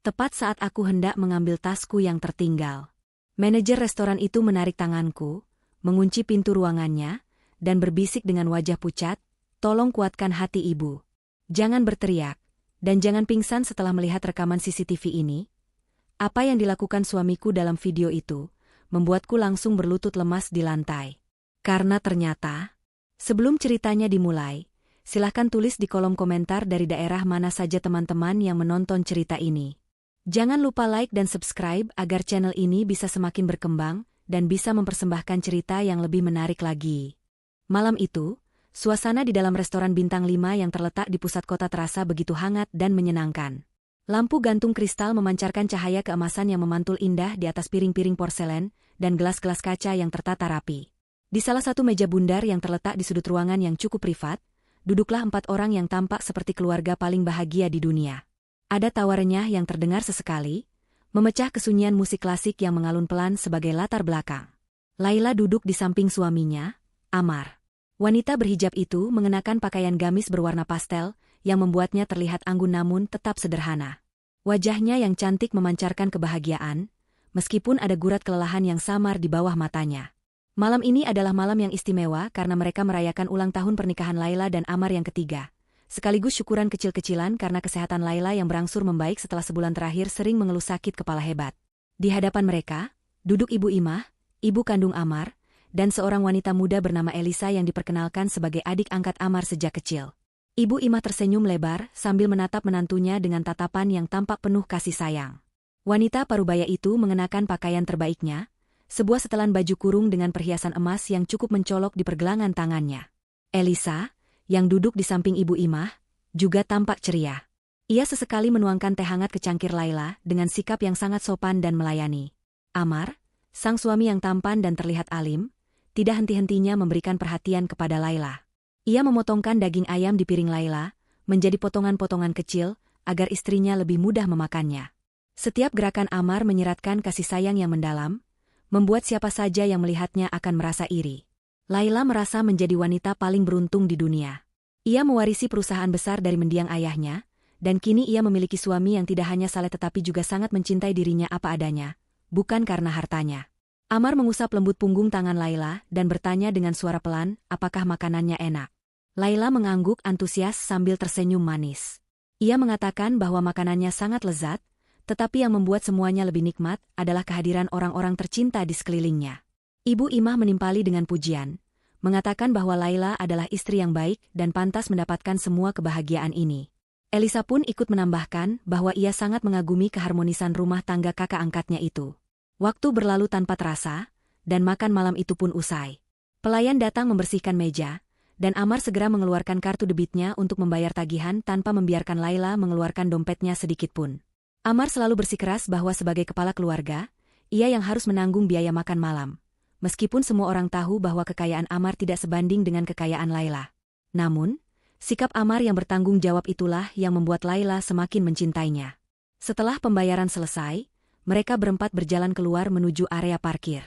Tepat saat aku hendak mengambil tasku yang tertinggal. Manajer restoran itu menarik tanganku, mengunci pintu ruangannya, dan berbisik dengan wajah pucat, "Tolong kuatkan hati ibu. Jangan berteriak, dan jangan pingsan setelah melihat rekaman CCTV ini." Apa yang dilakukan suamiku dalam video itu, membuatku langsung berlutut lemas di lantai. Karena ternyata, sebelum ceritanya dimulai, silahkan tulis di kolom komentar dari daerah mana saja teman-teman yang menonton cerita ini. Jangan lupa like dan subscribe agar channel ini bisa semakin berkembang dan bisa mempersembahkan cerita yang lebih menarik lagi. Malam itu, suasana di dalam restoran bintang 5 yang terletak di pusat kota terasa begitu hangat dan menyenangkan. Lampu gantung kristal memancarkan cahaya keemasan yang memantul indah di atas piring-piring porselen dan gelas-gelas kaca yang tertata rapi. Di salah satu meja bundar yang terletak di sudut ruangan yang cukup privat, duduklah 4 orang yang tampak seperti keluarga paling bahagia di dunia. Ada tawa renyah yang terdengar sesekali, memecah kesunyian musik klasik yang mengalun pelan sebagai latar belakang. Laila duduk di samping suaminya, Amar. Wanita berhijab itu mengenakan pakaian gamis berwarna pastel, yang membuatnya terlihat anggun namun tetap sederhana. Wajahnya yang cantik memancarkan kebahagiaan, meskipun ada gurat kelelahan yang samar di bawah matanya. Malam ini adalah malam yang istimewa karena mereka merayakan ulang tahun pernikahan Laila dan Amar yang ketiga. Sekaligus syukuran kecil-kecilan karena kesehatan Laila yang berangsur membaik setelah sebulan terakhir sering mengeluh sakit kepala hebat. Di hadapan mereka, duduk Ibu Imah, ibu kandung Amar, dan seorang wanita muda bernama Elisa yang diperkenalkan sebagai adik angkat Amar sejak kecil. Ibu Imah tersenyum lebar sambil menatap menantunya dengan tatapan yang tampak penuh kasih sayang. Wanita parubaya itu mengenakan pakaian terbaiknya, sebuah setelan baju kurung dengan perhiasan emas yang cukup mencolok di pergelangan tangannya. Elisa, yang duduk di samping Ibu Imah, juga tampak ceria. Ia sesekali menuangkan teh hangat ke cangkir Laila dengan sikap yang sangat sopan dan melayani. Amar, sang suami yang tampan dan terlihat alim, tidak henti-hentinya memberikan perhatian kepada Laila. Ia memotongkan daging ayam di piring Laila, menjadi potongan-potongan kecil, agar istrinya lebih mudah memakannya. Setiap gerakan Amar menyiratkan kasih sayang yang mendalam, membuat siapa saja yang melihatnya akan merasa iri. Laila merasa menjadi wanita paling beruntung di dunia. Ia mewarisi perusahaan besar dari mendiang ayahnya, dan kini ia memiliki suami yang tidak hanya saleh tetapi juga sangat mencintai dirinya apa adanya, bukan karena hartanya. Amar mengusap lembut punggung tangan Laila dan bertanya dengan suara pelan, apakah makanannya enak. Laila mengangguk antusias sambil tersenyum manis. Ia mengatakan bahwa makanannya sangat lezat, tetapi yang membuat semuanya lebih nikmat adalah kehadiran orang-orang tercinta di sekelilingnya. Ibu Imah menimpali dengan pujian, mengatakan bahwa Laila adalah istri yang baik dan pantas mendapatkan semua kebahagiaan ini. Elisa pun ikut menambahkan bahwa ia sangat mengagumi keharmonisan rumah tangga kakak angkatnya itu. Waktu berlalu tanpa terasa, dan makan malam itu pun usai. Pelayan datang membersihkan meja, dan Amar segera mengeluarkan kartu debitnya untuk membayar tagihan tanpa membiarkan Laila mengeluarkan dompetnya sedikitpun. Amar selalu bersikeras bahwa sebagai kepala keluarga, ia yang harus menanggung biaya makan malam. Meskipun semua orang tahu bahwa kekayaan Amar tidak sebanding dengan kekayaan Laila. Namun, sikap Amar yang bertanggung jawab itulah yang membuat Laila semakin mencintainya. Setelah pembayaran selesai, mereka berempat berjalan keluar menuju area parkir.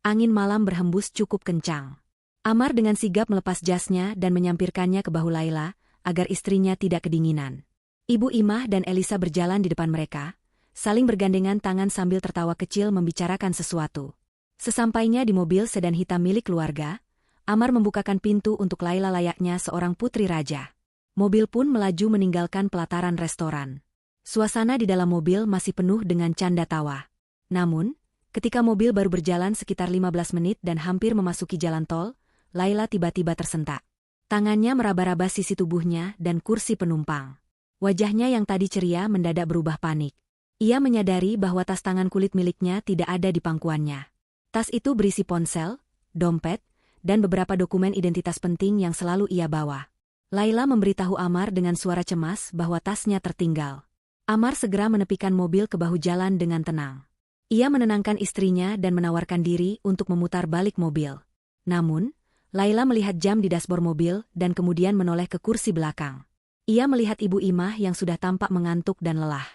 Angin malam berhembus cukup kencang. Amar dengan sigap melepas jasnya dan menyampirkannya ke bahu Laila, agar istrinya tidak kedinginan. Ibu Imah dan Elisa berjalan di depan mereka, saling bergandengan tangan sambil tertawa kecil membicarakan sesuatu. Sesampainya di mobil sedan hitam milik keluarga, Amar membukakan pintu untuk Laila layaknya seorang putri raja. Mobil pun melaju meninggalkan pelataran restoran. Suasana di dalam mobil masih penuh dengan canda tawa. Namun, ketika mobil baru berjalan sekitar 15 menit dan hampir memasuki jalan tol, Laila tiba-tiba tersentak. Tangannya meraba-raba sisi tubuhnya dan kursi penumpang. Wajahnya yang tadi ceria mendadak berubah panik. Ia menyadari bahwa tas tangan kulit miliknya tidak ada di pangkuannya. Tas itu berisi ponsel, dompet, dan beberapa dokumen identitas penting yang selalu ia bawa. Laila memberitahu Amar dengan suara cemas bahwa tasnya tertinggal. Amar segera menepikan mobil ke bahu jalan dengan tenang. Ia menenangkan istrinya dan menawarkan diri untuk memutar balik mobil. Namun, Laila melihat jam di dashboard mobil dan kemudian menoleh ke kursi belakang. Ia melihat Ibu Imah yang sudah tampak mengantuk dan lelah.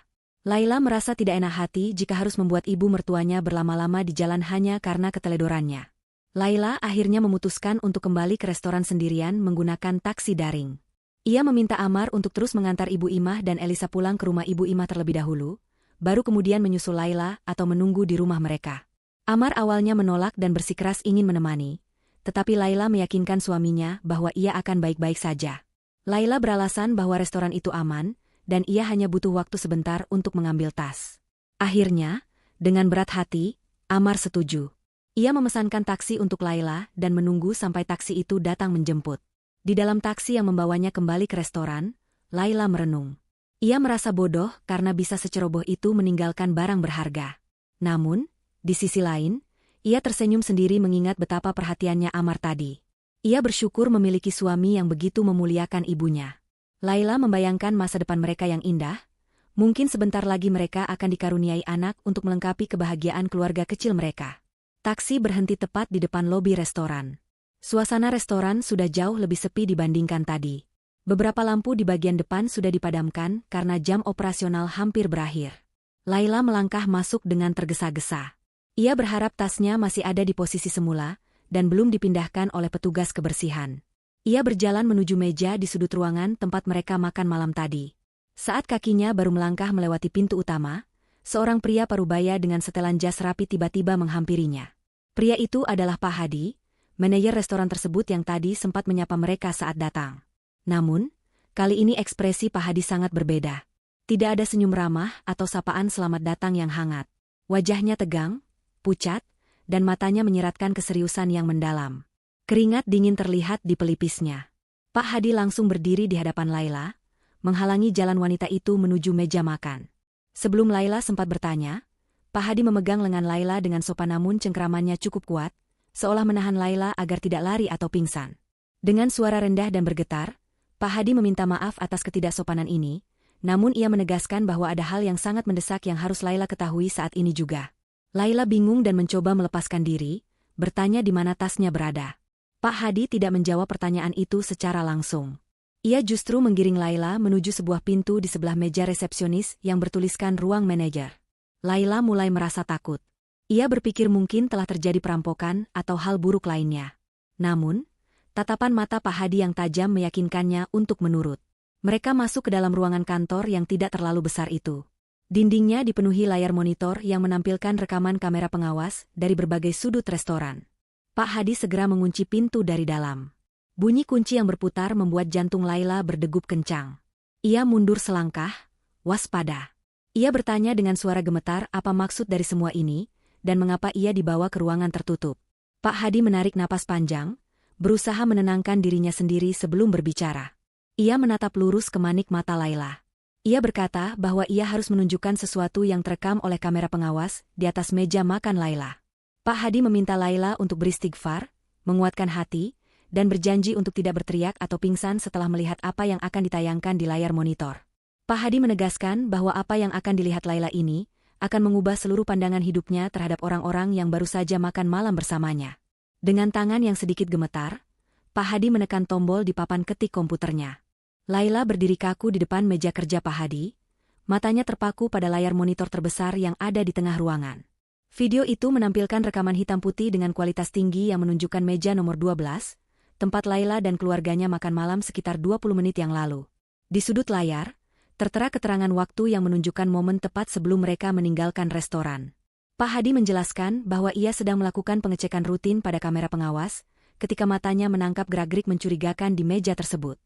Laila merasa tidak enak hati jika harus membuat ibu mertuanya berlama-lama di jalan hanya karena keteledorannya. Laila akhirnya memutuskan untuk kembali ke restoran sendirian menggunakan taksi daring. Ia meminta Amar untuk terus mengantar Ibu Imah dan Elisa pulang ke rumah Ibu Imah terlebih dahulu, baru kemudian menyusul Laila atau menunggu di rumah mereka. Amar awalnya menolak dan bersikeras ingin menemani, tetapi Laila meyakinkan suaminya bahwa ia akan baik-baik saja. Laila beralasan bahwa restoran itu aman, dan ia hanya butuh waktu sebentar untuk mengambil tas. Akhirnya, dengan berat hati, Amar setuju. Ia memesankan taksi untuk Laila dan menunggu sampai taksi itu datang menjemput. Di dalam taksi yang membawanya kembali ke restoran, Laila merenung. Ia merasa bodoh karena bisa seceroboh itu meninggalkan barang berharga. Namun, di sisi lain, ia tersenyum sendiri mengingat betapa perhatiannya Amar tadi. Ia bersyukur memiliki suami yang begitu memuliakan ibunya. Laila membayangkan masa depan mereka yang indah. Mungkin sebentar lagi mereka akan dikaruniai anak untuk melengkapi kebahagiaan keluarga kecil mereka. Taksi berhenti tepat di depan lobi restoran. Suasana restoran sudah jauh lebih sepi dibandingkan tadi. Beberapa lampu di bagian depan sudah dipadamkan karena jam operasional hampir berakhir. Laila melangkah masuk dengan tergesa-gesa. Ia berharap tasnya masih ada di posisi semula dan belum dipindahkan oleh petugas kebersihan. Ia berjalan menuju meja di sudut ruangan tempat mereka makan malam tadi. Saat kakinya baru melangkah melewati pintu utama, seorang pria parubaya dengan setelan jas rapi tiba-tiba menghampirinya. Pria itu adalah Pak Hadi, manajer restoran tersebut yang tadi sempat menyapa mereka saat datang. Namun, kali ini ekspresi Pak Hadi sangat berbeda. Tidak ada senyum ramah atau sapaan selamat datang yang hangat. Wajahnya tegang, pucat, dan matanya menyiratkan keseriusan yang mendalam. Keringat dingin terlihat di pelipisnya. Pak Hadi langsung berdiri di hadapan Laila, menghalangi jalan wanita itu menuju meja makan. Sebelum Laila sempat bertanya, Pak Hadi memegang lengan Laila dengan sopan namun cengkeramannya cukup kuat, seolah menahan Laila agar tidak lari atau pingsan. Dengan suara rendah dan bergetar, Pak Hadi meminta maaf atas ketidaksopanan ini, namun ia menegaskan bahwa ada hal yang sangat mendesak yang harus Laila ketahui saat ini juga. Laila bingung dan mencoba melepaskan diri, bertanya di mana tasnya berada. Pak Hadi tidak menjawab pertanyaan itu secara langsung. Ia justru menggiring Laila menuju sebuah pintu di sebelah meja resepsionis yang bertuliskan ruang manajer. Laila mulai merasa takut. Ia berpikir mungkin telah terjadi perampokan atau hal buruk lainnya. Namun, tatapan mata Pak Hadi yang tajam meyakinkannya untuk menurut. Mereka masuk ke dalam ruangan kantor yang tidak terlalu besar itu. Dindingnya dipenuhi layar monitor yang menampilkan rekaman kamera pengawas dari berbagai sudut restoran. Pak Hadi segera mengunci pintu dari dalam. Bunyi kunci yang berputar membuat jantung Laila berdegup kencang. Ia mundur selangkah, waspada. Ia bertanya dengan suara gemetar apa maksud dari semua ini, dan mengapa ia dibawa ke ruangan tertutup. Pak Hadi menarik napas panjang, berusaha menenangkan dirinya sendiri sebelum berbicara. Ia menatap lurus ke manik mata Laila. Ia berkata bahwa ia harus menunjukkan sesuatu yang terekam oleh kamera pengawas di atas meja makan Laila. Pak Hadi meminta Laila untuk beristighfar, menguatkan hati, dan berjanji untuk tidak berteriak atau pingsan setelah melihat apa yang akan ditayangkan di layar monitor. Pak Hadi menegaskan bahwa apa yang akan dilihat Laila ini akan mengubah seluruh pandangan hidupnya terhadap orang-orang yang baru saja makan malam bersamanya. Dengan tangan yang sedikit gemetar, Pak Hadi menekan tombol di papan ketik komputernya. Laila berdiri kaku di depan meja kerja Pak Hadi, matanya terpaku pada layar monitor terbesar yang ada di tengah ruangan. Video itu menampilkan rekaman hitam putih dengan kualitas tinggi yang menunjukkan meja nomor 12, tempat Laila dan keluarganya makan malam sekitar 20 menit yang lalu. Di sudut layar, tertera keterangan waktu yang menunjukkan momen tepat sebelum mereka meninggalkan restoran. Pak Hadi menjelaskan bahwa ia sedang melakukan pengecekan rutin pada kamera pengawas, ketika matanya menangkap gerak-gerik mencurigakan di meja tersebut.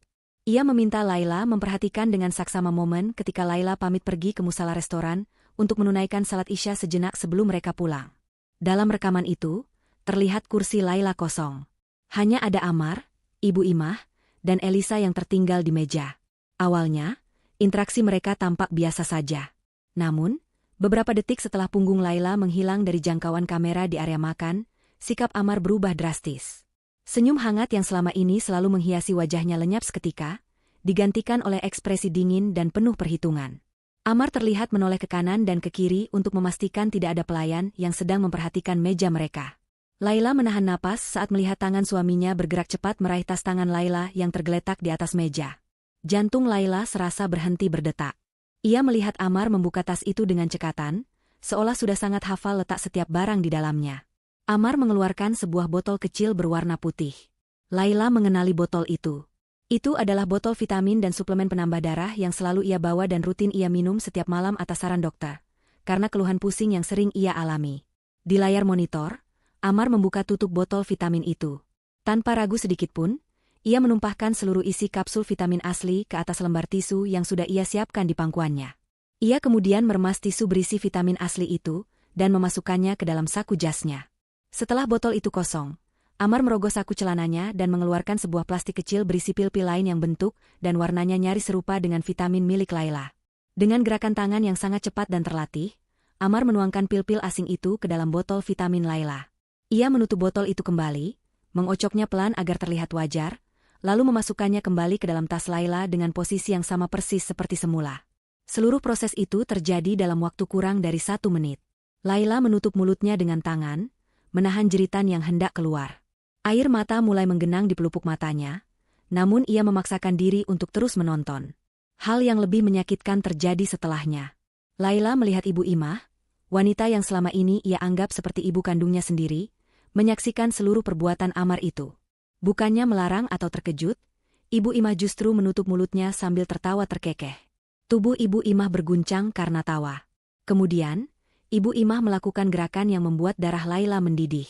Ia meminta Laila memperhatikan dengan saksama momen ketika Laila pamit pergi ke musala restoran untuk menunaikan salat Isya sejenak sebelum mereka pulang. Dalam rekaman itu, terlihat kursi Laila kosong. Hanya ada Amar, Ibu Imah, dan Elisa yang tertinggal di meja. Awalnya, interaksi mereka tampak biasa saja. Namun, beberapa detik setelah punggung Laila menghilang dari jangkauan kamera di area makan, sikap Amar berubah drastis. Senyum hangat yang selama ini selalu menghiasi wajahnya lenyap seketika, digantikan oleh ekspresi dingin dan penuh perhitungan. Amar terlihat menoleh ke kanan dan ke kiri untuk memastikan tidak ada pelayan yang sedang memperhatikan meja mereka. Laila menahan napas saat melihat tangan suaminya bergerak cepat meraih tas tangan Laila yang tergeletak di atas meja. Jantung Laila serasa berhenti berdetak. Ia melihat Amar membuka tas itu dengan cekatan, seolah sudah sangat hafal letak setiap barang di dalamnya. Amar mengeluarkan sebuah botol kecil berwarna putih. Laila mengenali botol itu. Itu adalah botol vitamin dan suplemen penambah darah yang selalu ia bawa dan rutin ia minum setiap malam atas saran dokter, karena keluhan pusing yang sering ia alami. Di layar monitor, Amar membuka tutup botol vitamin itu. Tanpa ragu sedikitpun, ia menumpahkan seluruh isi kapsul vitamin asli ke atas lembar tisu yang sudah ia siapkan di pangkuannya. Ia kemudian meremas tisu berisi vitamin asli itu dan memasukkannya ke dalam saku jasnya. Setelah botol itu kosong, Amar merogoh saku celananya dan mengeluarkan sebuah plastik kecil berisi pil-pil lain yang bentuk dan warnanya nyaris serupa dengan vitamin milik Laila. Dengan gerakan tangan yang sangat cepat dan terlatih, Amar menuangkan pil-pil asing itu ke dalam botol vitamin Laila. Ia menutup botol itu kembali, mengocoknya pelan agar terlihat wajar, lalu memasukkannya kembali ke dalam tas Laila dengan posisi yang sama persis seperti semula. Seluruh proses itu terjadi dalam waktu kurang dari 1 menit. Laila menutup mulutnya dengan tangan, menahan jeritan yang hendak keluar. Air mata mulai menggenang di pelupuk matanya, namun ia memaksakan diri untuk terus menonton. Hal yang lebih menyakitkan terjadi setelahnya. Laila melihat Ibu Imah, wanita yang selama ini ia anggap seperti ibu kandungnya sendiri, menyaksikan seluruh perbuatan Amar itu. Bukannya melarang atau terkejut, Ibu Imah justru menutup mulutnya sambil tertawa terkekeh. Tubuh Ibu Imah berguncang karena tawa. Kemudian, Ibu Imah melakukan gerakan yang membuat darah Laila mendidih.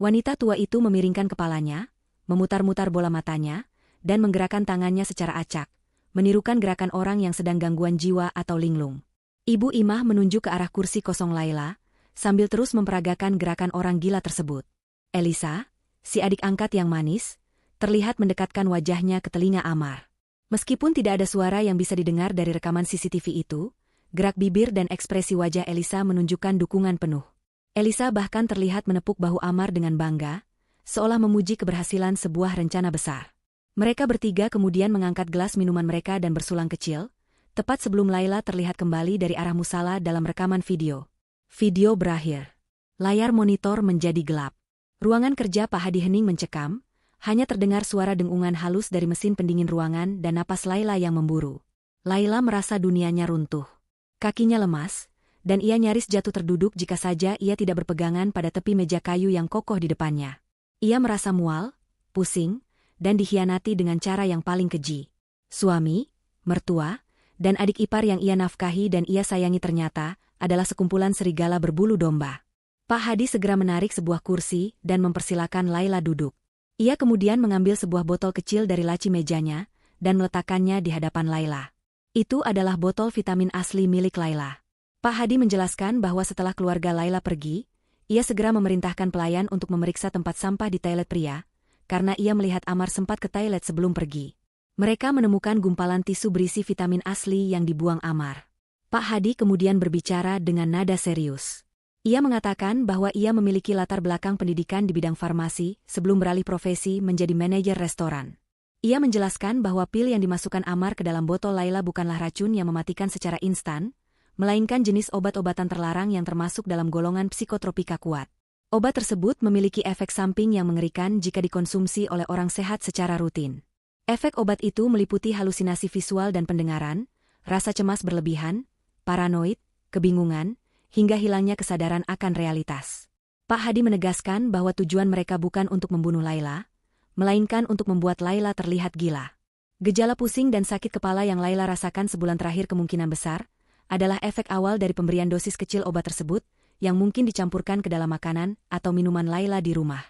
Wanita tua itu memiringkan kepalanya, memutar-mutar bola matanya, dan menggerakkan tangannya secara acak, menirukan gerakan orang yang sedang gangguan jiwa atau linglung. Ibu Imah menunjuk ke arah kursi kosong Laila, sambil terus memperagakan gerakan orang gila tersebut. Elisa, si adik angkat yang manis, terlihat mendekatkan wajahnya ke telinga Amar. Meskipun tidak ada suara yang bisa didengar dari rekaman CCTV itu, gerak bibir dan ekspresi wajah Elisa menunjukkan dukungan penuh. Elisa bahkan terlihat menepuk bahu Amar dengan bangga, seolah memuji keberhasilan sebuah rencana besar. Mereka bertiga kemudian mengangkat gelas minuman mereka dan bersulang kecil, tepat sebelum Laila terlihat kembali dari arah musala dalam rekaman video. Video berakhir. Layar monitor menjadi gelap. Ruangan kerja Pak Hadi hening mencekam, hanya terdengar suara dengungan halus dari mesin pendingin ruangan dan napas Laila yang memburu. Laila merasa dunianya runtuh. Kakinya lemas, dan ia nyaris jatuh terduduk jika saja ia tidak berpegangan pada tepi meja kayu yang kokoh di depannya. Ia merasa mual, pusing, dan dikhianati dengan cara yang paling keji. Suami, mertua, dan adik ipar yang ia nafkahi dan ia sayangi ternyata adalah sekumpulan serigala berbulu domba. Pak Hadi segera menarik sebuah kursi dan mempersilakan Laila duduk. Ia kemudian mengambil sebuah botol kecil dari laci mejanya dan meletakkannya di hadapan Laila. Itu adalah botol vitamin asli milik Laila. Pak Hadi menjelaskan bahwa setelah keluarga Laila pergi, ia segera memerintahkan pelayan untuk memeriksa tempat sampah di toilet pria, karena ia melihat Amar sempat ke toilet sebelum pergi. Mereka menemukan gumpalan tisu berisi vitamin asli yang dibuang Amar. Pak Hadi kemudian berbicara dengan nada serius. Ia mengatakan bahwa ia memiliki latar belakang pendidikan di bidang farmasi sebelum beralih profesi menjadi manajer restoran. Ia menjelaskan bahwa pil yang dimasukkan Amar ke dalam botol Laila bukanlah racun yang mematikan secara instan, melainkan jenis obat-obatan terlarang yang termasuk dalam golongan psikotropika kuat. Obat tersebut memiliki efek samping yang mengerikan jika dikonsumsi oleh orang sehat secara rutin. Efek obat itu meliputi halusinasi visual dan pendengaran, rasa cemas berlebihan, paranoid, kebingungan, hingga hilangnya kesadaran akan realitas. Pak Hadi menegaskan bahwa tujuan mereka bukan untuk membunuh Laila, melainkan untuk membuat Laila terlihat gila. Gejala pusing dan sakit kepala yang Laila rasakan sebulan terakhir kemungkinan besar adalah efek awal dari pemberian dosis kecil obat tersebut yang mungkin dicampurkan ke dalam makanan atau minuman Laila di rumah.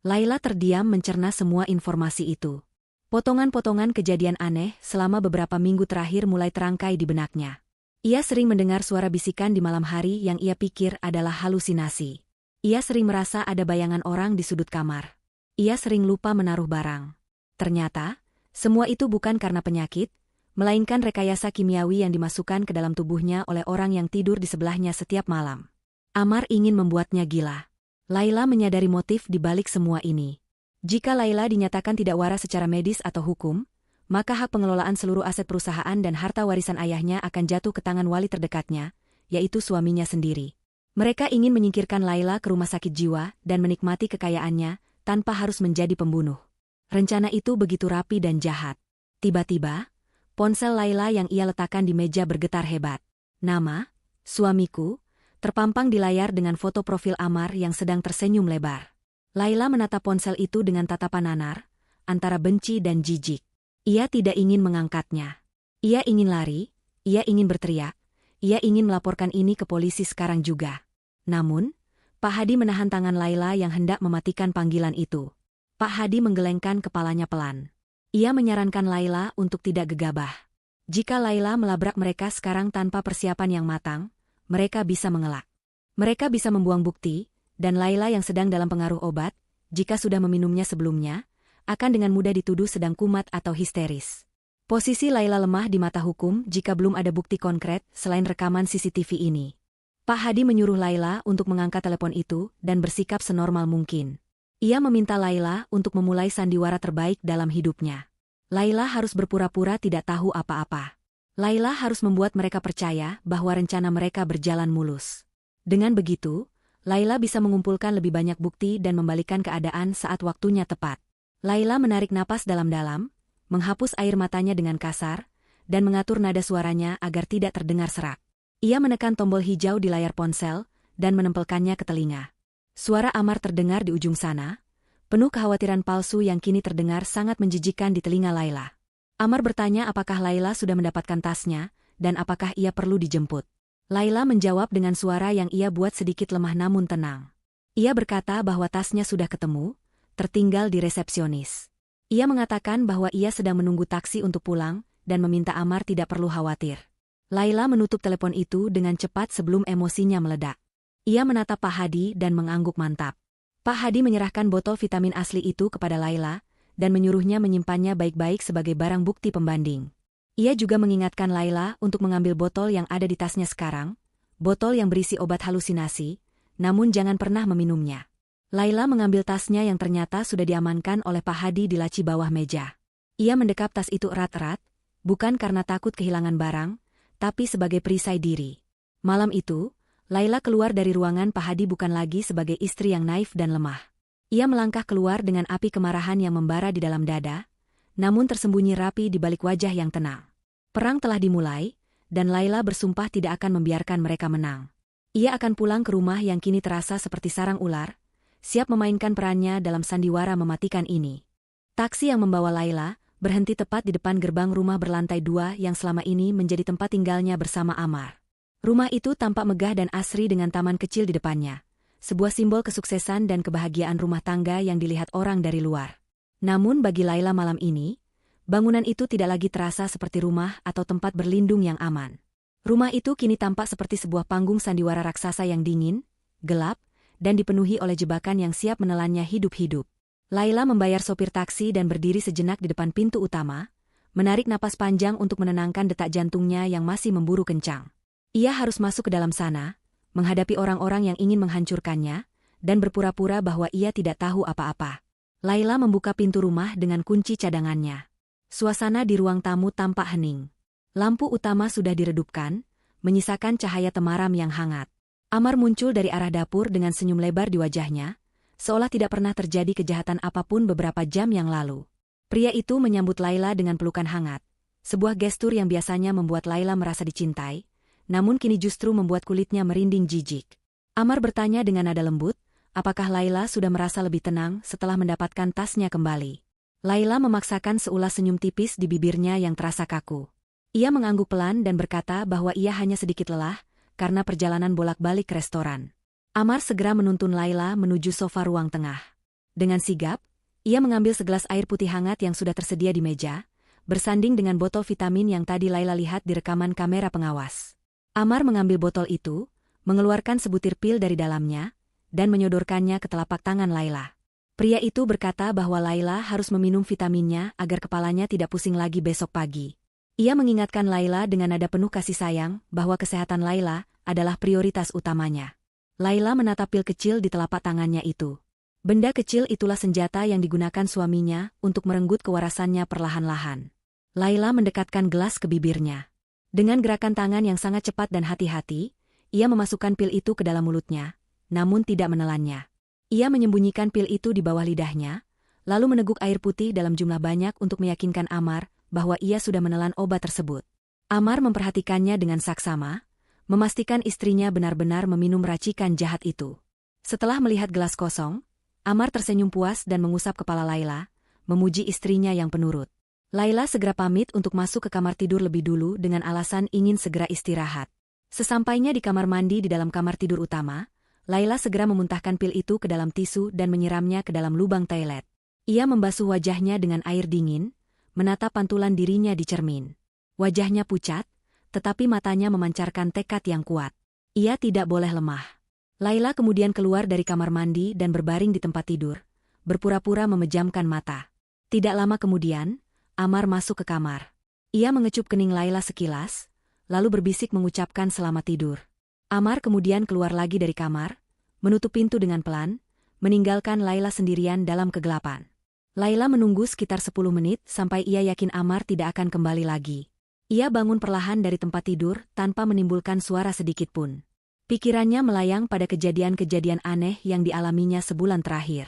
Laila terdiam mencerna semua informasi itu. Potongan-potongan kejadian aneh selama beberapa minggu terakhir mulai terangkai di benaknya. Ia sering mendengar suara bisikan di malam hari yang ia pikir adalah halusinasi. Ia sering merasa ada bayangan orang di sudut kamar. Ia sering lupa menaruh barang. Ternyata, semua itu bukan karena penyakit, melainkan rekayasa kimiawi yang dimasukkan ke dalam tubuhnya oleh orang yang tidur di sebelahnya setiap malam. Amar ingin membuatnya gila. Laila menyadari motif di balik semua ini. Jika Laila dinyatakan tidak waras secara medis atau hukum, maka hak pengelolaan seluruh aset perusahaan dan harta warisan ayahnya akan jatuh ke tangan wali terdekatnya, yaitu suaminya sendiri. Mereka ingin menyingkirkan Laila ke rumah sakit jiwa dan menikmati kekayaannya tanpa harus menjadi pembunuh. Rencana itu begitu rapi dan jahat. Tiba-tiba, ponsel Laila yang ia letakkan di meja bergetar hebat. Nama, suamiku, terpampang di layar dengan foto profil Amar yang sedang tersenyum lebar. Laila menatap ponsel itu dengan tatapan nanar, antara benci dan jijik. Ia tidak ingin mengangkatnya. Ia ingin lari, ia ingin berteriak, Ia ingin melaporkan ini ke polisi sekarang juga. Namun, Pak Hadi menahan tangan Laila yang hendak mematikan panggilan itu. Pak Hadi menggelengkan kepalanya pelan. Ia menyarankan Laila untuk tidak gegabah. Jika Laila melabrak mereka sekarang tanpa persiapan yang matang, mereka bisa mengelak. Mereka bisa membuang bukti, dan Laila yang sedang dalam pengaruh obat, jika sudah meminumnya sebelumnya, akan dengan mudah dituduh sedang kumat atau histeris. Posisi Laila lemah di mata hukum jika belum ada bukti konkret selain rekaman CCTV ini. Pak Hadi menyuruh Laila untuk mengangkat telepon itu dan bersikap senormal mungkin. Ia meminta Laila untuk memulai sandiwara terbaik dalam hidupnya. Laila harus berpura-pura tidak tahu apa-apa. Laila harus membuat mereka percaya bahwa rencana mereka berjalan mulus. Dengan begitu, Laila bisa mengumpulkan lebih banyak bukti dan membalikan keadaan saat waktunya tepat. Laila menarik napas dalam-dalam, menghapus air matanya dengan kasar, dan mengatur nada suaranya agar tidak terdengar serak. Ia menekan tombol hijau di layar ponsel, dan menempelkannya ke telinga. Suara Amar terdengar di ujung sana, penuh kekhawatiran palsu yang kini terdengar sangat menjijikkan di telinga Laila. Amar bertanya apakah Laila sudah mendapatkan tasnya, dan apakah ia perlu dijemput. Laila menjawab dengan suara yang ia buat sedikit lemah namun tenang. Ia berkata bahwa tasnya sudah ketemu, tertinggal di resepsionis. Ia mengatakan bahwa ia sedang menunggu taksi untuk pulang, dan meminta Amar tidak perlu khawatir. Laila menutup telepon itu dengan cepat sebelum emosinya meledak. Ia menatap Pak Hadi dan mengangguk mantap. Pak Hadi menyerahkan botol vitamin asli itu kepada Laila, dan menyuruhnya menyimpannya baik-baik sebagai barang bukti pembanding. Ia juga mengingatkan Laila untuk mengambil botol yang ada di tasnya sekarang, botol yang berisi obat halusinasi, namun jangan pernah meminumnya. Laila mengambil tasnya yang ternyata sudah diamankan oleh Pak Hadi di laci bawah meja. Ia mendekap tas itu erat-erat, bukan karena takut kehilangan barang, tapi sebagai perisai diri. Malam itu, Laila keluar dari ruangan Pak Hadi bukan lagi sebagai istri yang naif dan lemah. Ia melangkah keluar dengan api kemarahan yang membara di dalam dada, namun tersembunyi rapi di balik wajah yang tenang. Perang telah dimulai, dan Laila bersumpah tidak akan membiarkan mereka menang. Ia akan pulang ke rumah yang kini terasa seperti sarang ular, siap memainkan perannya dalam sandiwara mematikan ini. Taksi yang membawa Laila berhenti tepat di depan gerbang rumah berlantai 2 yang selama ini menjadi tempat tinggalnya bersama Amar. Rumah itu tampak megah dan asri dengan taman kecil di depannya, sebuah simbol kesuksesan dan kebahagiaan rumah tangga yang dilihat orang dari luar. Namun bagi Laila malam ini, bangunan itu tidak lagi terasa seperti rumah atau tempat berlindung yang aman. Rumah itu kini tampak seperti sebuah panggung sandiwara raksasa yang dingin, gelap, dan dipenuhi oleh jebakan yang siap menelannya hidup-hidup. Laila membayar sopir taksi dan berdiri sejenak di depan pintu utama, menarik napas panjang untuk menenangkan detak jantungnya yang masih memburu kencang. Ia harus masuk ke dalam sana, menghadapi orang-orang yang ingin menghancurkannya, dan berpura-pura bahwa ia tidak tahu apa-apa. Laila membuka pintu rumah dengan kunci cadangannya. Suasana di ruang tamu tampak hening. Lampu utama sudah diredupkan, menyisakan cahaya temaram yang hangat. Amar muncul dari arah dapur dengan senyum lebar di wajahnya, seolah tidak pernah terjadi kejahatan apapun beberapa jam yang lalu. Pria itu menyambut Laila dengan pelukan hangat, sebuah gestur yang biasanya membuat Laila merasa dicintai, namun kini justru membuat kulitnya merinding jijik. Amar bertanya dengan nada lembut, apakah Laila sudah merasa lebih tenang setelah mendapatkan tasnya kembali. Laila memaksakan seulas senyum tipis di bibirnya yang terasa kaku. Ia mengangguk pelan dan berkata bahwa ia hanya sedikit lelah, karena perjalanan bolak-balik ke restoran. Amar segera menuntun Laila menuju sofa ruang tengah. Dengan sigap, ia mengambil segelas air putih hangat yang sudah tersedia di meja, bersanding dengan botol vitamin yang tadi Laila lihat di rekaman kamera pengawas. Amar mengambil botol itu, mengeluarkan sebutir pil dari dalamnya, dan menyodorkannya ke telapak tangan Laila. Pria itu berkata bahwa Laila harus meminum vitaminnya agar kepalanya tidak pusing lagi besok pagi. Ia mengingatkan Laila dengan nada penuh kasih sayang bahwa kesehatan Laila adalah prioritas utamanya. Laila menatap pil kecil di telapak tangannya itu. Benda kecil itulah senjata yang digunakan suaminya untuk merenggut kewarasannya perlahan-lahan. Laila mendekatkan gelas ke bibirnya. Dengan gerakan tangan yang sangat cepat dan hati-hati, ia memasukkan pil itu ke dalam mulutnya, namun tidak menelannya. Ia menyembunyikan pil itu di bawah lidahnya, lalu meneguk air putih dalam jumlah banyak untuk meyakinkan Amar bahwa ia sudah menelan obat tersebut. Amar memperhatikannya dengan saksama, memastikan istrinya benar-benar meminum racikan jahat itu. Setelah melihat gelas kosong, Amar tersenyum puas dan mengusap kepala Laila, memuji istrinya yang penurut. Laila segera pamit untuk masuk ke kamar tidur lebih dulu dengan alasan ingin segera istirahat. Sesampainya di kamar mandi di dalam kamar tidur utama, Laila segera memuntahkan pil itu ke dalam tisu dan menyiramnya ke dalam lubang toilet. Ia membasuh wajahnya dengan air dingin, menatap pantulan dirinya di cermin. Wajahnya pucat, tetapi matanya memancarkan tekad yang kuat. Ia tidak boleh lemah. Laila kemudian keluar dari kamar mandi dan berbaring di tempat tidur, berpura-pura memejamkan mata. Tidak lama kemudian, Amar masuk ke kamar. Ia mengecup kening Laila sekilas, lalu berbisik mengucapkan selamat tidur. Amar kemudian keluar lagi dari kamar, menutup pintu dengan pelan, meninggalkan Laila sendirian dalam kegelapan. Laila menunggu sekitar 10 menit sampai ia yakin Amar tidak akan kembali lagi. Ia bangun perlahan dari tempat tidur tanpa menimbulkan suara sedikit pun. Pikirannya melayang pada kejadian-kejadian aneh yang dialaminya sebulan terakhir.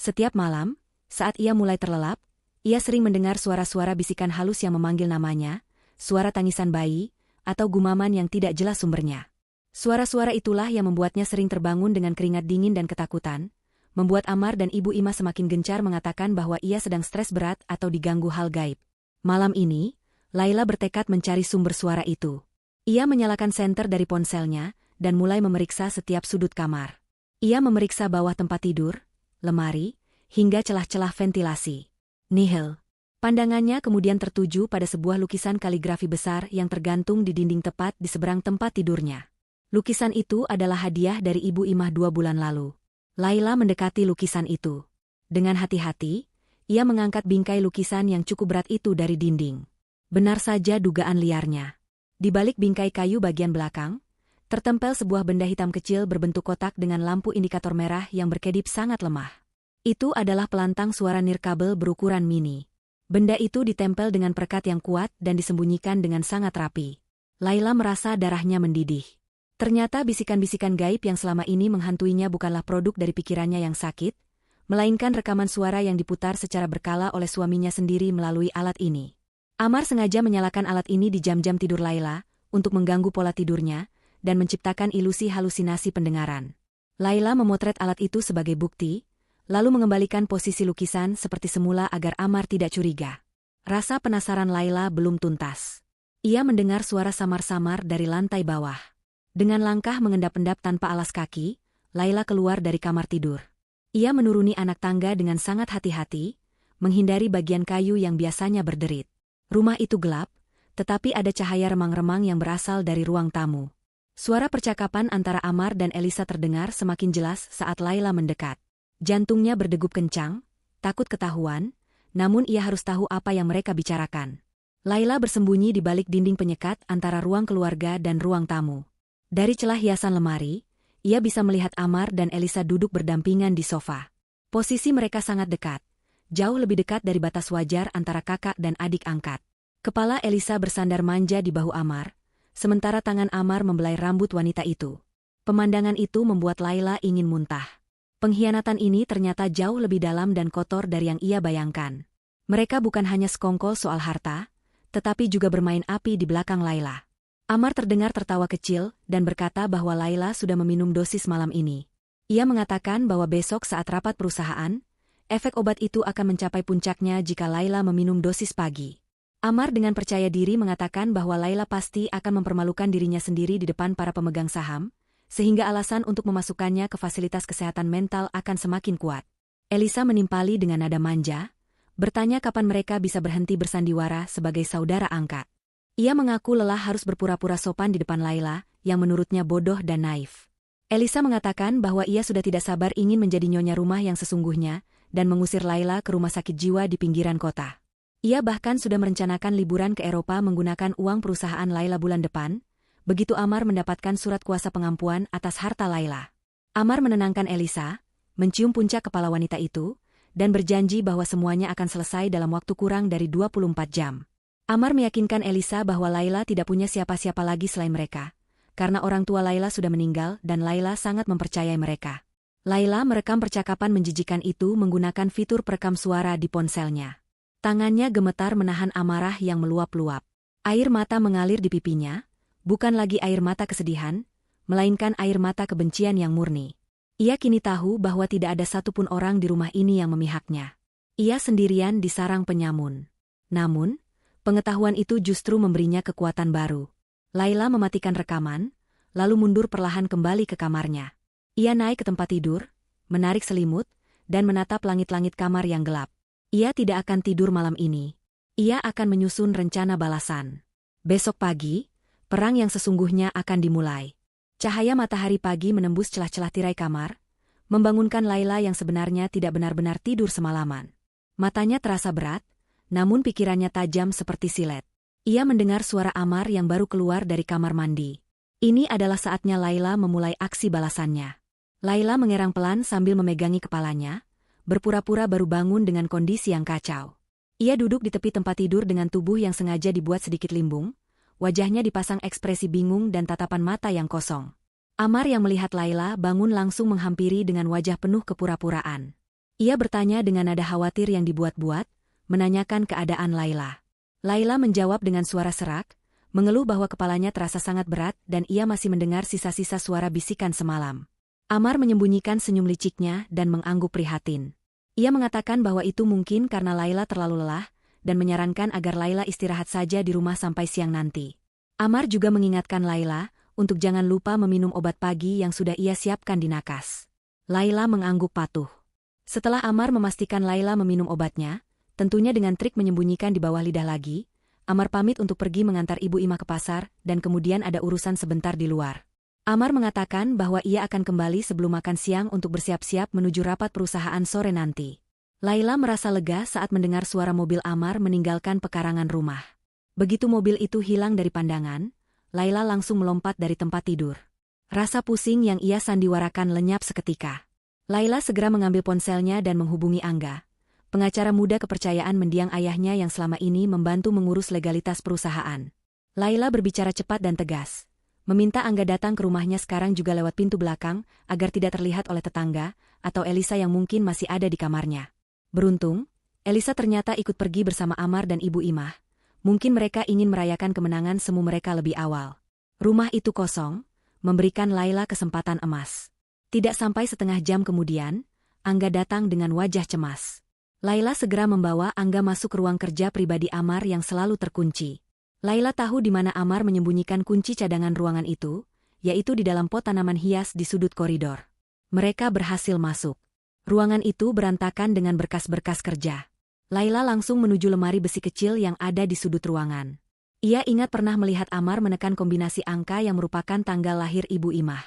Setiap malam, saat ia mulai terlelap, ia sering mendengar suara-suara bisikan halus yang memanggil namanya, suara tangisan bayi, atau gumaman yang tidak jelas sumbernya. Suara-suara itulah yang membuatnya sering terbangun dengan keringat dingin dan ketakutan, membuat Amar dan Ibu Ima semakin gencar mengatakan bahwa ia sedang stres berat atau diganggu hal gaib. Malam ini, Laila bertekad mencari sumber suara itu. Ia menyalakan senter dari ponselnya dan mulai memeriksa setiap sudut kamar. Ia memeriksa bawah tempat tidur, lemari, hingga celah-celah ventilasi. Nihil. Pandangannya kemudian tertuju pada sebuah lukisan kaligrafi besar yang tergantung di dinding tepat di seberang tempat tidurnya. Lukisan itu adalah hadiah dari Ibu Imah 2 bulan lalu. Laila mendekati lukisan itu. Dengan hati-hati, ia mengangkat bingkai lukisan yang cukup berat itu dari dinding. Benar saja dugaan liarnya. Di balik bingkai kayu bagian belakang, tertempel sebuah benda hitam kecil berbentuk kotak dengan lampu indikator merah yang berkedip sangat lemah. Itu adalah pelantang suara nirkabel berukuran mini. Benda itu ditempel dengan perekat yang kuat dan disembunyikan dengan sangat rapi. Laila merasa darahnya mendidih. Ternyata bisikan-bisikan gaib yang selama ini menghantuinya bukanlah produk dari pikirannya yang sakit, melainkan rekaman suara yang diputar secara berkala oleh suaminya sendiri melalui alat ini. Amar sengaja menyalakan alat ini di jam-jam tidur Laila, untuk mengganggu pola tidurnya, dan menciptakan ilusi halusinasi pendengaran. Laila memotret alat itu sebagai bukti, lalu mengembalikan posisi lukisan seperti semula agar Amar tidak curiga. Rasa penasaran Laila belum tuntas. Ia mendengar suara samar-samar dari lantai bawah. Dengan langkah mengendap-endap tanpa alas kaki, Laila keluar dari kamar tidur. Ia menuruni anak tangga dengan sangat hati-hati, menghindari bagian kayu yang biasanya berderit. Rumah itu gelap, tetapi ada cahaya remang-remang yang berasal dari ruang tamu. Suara percakapan antara Amar dan Elisa terdengar semakin jelas saat Laila mendekat. Jantungnya berdegup kencang, takut ketahuan, namun ia harus tahu apa yang mereka bicarakan. Laila bersembunyi di balik dinding penyekat antara ruang keluarga dan ruang tamu. Dari celah hiasan lemari, ia bisa melihat Amar dan Elisa duduk berdampingan di sofa. Posisi mereka sangat dekat, jauh lebih dekat dari batas wajar antara kakak dan adik angkat. Kepala Elisa bersandar manja di bahu Amar, sementara tangan Amar membelai rambut wanita itu. Pemandangan itu membuat Laila ingin muntah. Pengkhianatan ini ternyata jauh lebih dalam dan kotor dari yang ia bayangkan. Mereka bukan hanya sekongkol soal harta, tetapi juga bermain api di belakang Laila. Amar terdengar tertawa kecil dan berkata bahwa Laila sudah meminum dosis malam ini. Ia mengatakan bahwa besok saat rapat perusahaan, efek obat itu akan mencapai puncaknya jika Laila meminum dosis pagi. Amar dengan percaya diri mengatakan bahwa Laila pasti akan mempermalukan dirinya sendiri di depan para pemegang saham, sehingga alasan untuk memasukkannya ke fasilitas kesehatan mental akan semakin kuat. Elisa menimpali dengan nada manja, bertanya kapan mereka bisa berhenti bersandiwara sebagai saudara angkat. Ia mengaku lelah harus berpura-pura sopan di depan Laila, yang menurutnya bodoh dan naif. Elisa mengatakan bahwa ia sudah tidak sabar ingin menjadi nyonya rumah yang sesungguhnya, dan mengusir Laila ke rumah sakit jiwa di pinggiran kota. Ia bahkan sudah merencanakan liburan ke Eropa menggunakan uang perusahaan Laila bulan depan, begitu Amar mendapatkan surat kuasa pengampuan atas harta Laila. Amar menenangkan Elisa, mencium puncak kepala wanita itu, dan berjanji bahwa semuanya akan selesai dalam waktu kurang dari 24 jam. Amar meyakinkan Elisa bahwa Laila tidak punya siapa-siapa lagi selain mereka, karena orang tua Laila sudah meninggal dan Laila sangat mempercayai mereka. Laila merekam percakapan menjijikan itu menggunakan fitur perekam suara di ponselnya. Tangannya gemetar menahan amarah yang meluap-luap. Air mata mengalir di pipinya, bukan lagi air mata kesedihan, melainkan air mata kebencian yang murni. Ia kini tahu bahwa tidak ada satupun orang di rumah ini yang memihaknya. Ia sendirian di sarang penyamun. Namun, pengetahuan itu justru memberinya kekuatan baru. Laila mematikan rekaman, lalu mundur perlahan kembali ke kamarnya. Ia naik ke tempat tidur, menarik selimut, dan menatap langit-langit kamar yang gelap. Ia tidak akan tidur malam ini. Ia akan menyusun rencana balasan. Besok pagi, perang yang sesungguhnya akan dimulai. Cahaya matahari pagi menembus celah-celah tirai kamar, membangunkan Laila yang sebenarnya tidak benar-benar tidur semalaman. Matanya terasa berat, namun pikirannya tajam seperti silet. Ia mendengar suara Amar yang baru keluar dari kamar mandi. Ini adalah saatnya Laila memulai aksi balasannya. Laila mengerang pelan sambil memegangi kepalanya, berpura-pura baru bangun dengan kondisi yang kacau. Ia duduk di tepi tempat tidur dengan tubuh yang sengaja dibuat sedikit limbung, wajahnya dipasang ekspresi bingung dan tatapan mata yang kosong. Amar yang melihat Laila bangun langsung menghampiri dengan wajah penuh kepura-puraan. Ia bertanya dengan nada khawatir yang dibuat-buat, menanyakan keadaan Laila. Laila menjawab dengan suara serak, mengeluh bahwa kepalanya terasa sangat berat dan ia masih mendengar sisa-sisa suara bisikan semalam. Amar menyembunyikan senyum liciknya dan mengangguk prihatin. Ia mengatakan bahwa itu mungkin karena Laila terlalu lelah dan menyarankan agar Laila istirahat saja di rumah sampai siang nanti. Amar juga mengingatkan Laila untuk jangan lupa meminum obat pagi yang sudah ia siapkan di nakas. Laila mengangguk patuh. Setelah Amar memastikan Laila meminum obatnya, tentunya dengan trik menyembunyikan di bawah lidah lagi, Amar pamit untuk pergi mengantar Ibu Imah ke pasar dan kemudian ada urusan sebentar di luar. Amar mengatakan bahwa ia akan kembali sebelum makan siang untuk bersiap-siap menuju rapat perusahaan sore nanti. Laila merasa lega saat mendengar suara mobil Amar meninggalkan pekarangan rumah. Begitu mobil itu hilang dari pandangan, Laila langsung melompat dari tempat tidur. Rasa pusing yang ia sandiwarakan lenyap seketika. Laila segera mengambil ponselnya dan menghubungi Angga, pengacara muda kepercayaan mendiang ayahnya yang selama ini membantu mengurus legalitas perusahaan. Laila berbicara cepat dan tegas, meminta Angga datang ke rumahnya sekarang juga lewat pintu belakang agar tidak terlihat oleh tetangga atau Elisa yang mungkin masih ada di kamarnya. Beruntung, Elisa ternyata ikut pergi bersama Amar dan Ibu Imah. Mungkin mereka ingin merayakan kemenangan semu mereka lebih awal. Rumah itu kosong, memberikan Laila kesempatan emas. Tidak sampai setengah jam kemudian, Angga datang dengan wajah cemas. Laila segera membawa Angga masuk ke ruang kerja pribadi Amar yang selalu terkunci. Laila tahu di mana Amar menyembunyikan kunci cadangan ruangan itu, yaitu di dalam pot tanaman hias di sudut koridor. Mereka berhasil masuk. Ruangan itu berantakan dengan berkas-berkas kerja. Laila langsung menuju lemari besi kecil yang ada di sudut ruangan. Ia ingat pernah melihat Amar menekan kombinasi angka yang merupakan tanggal lahir Ibu Imah.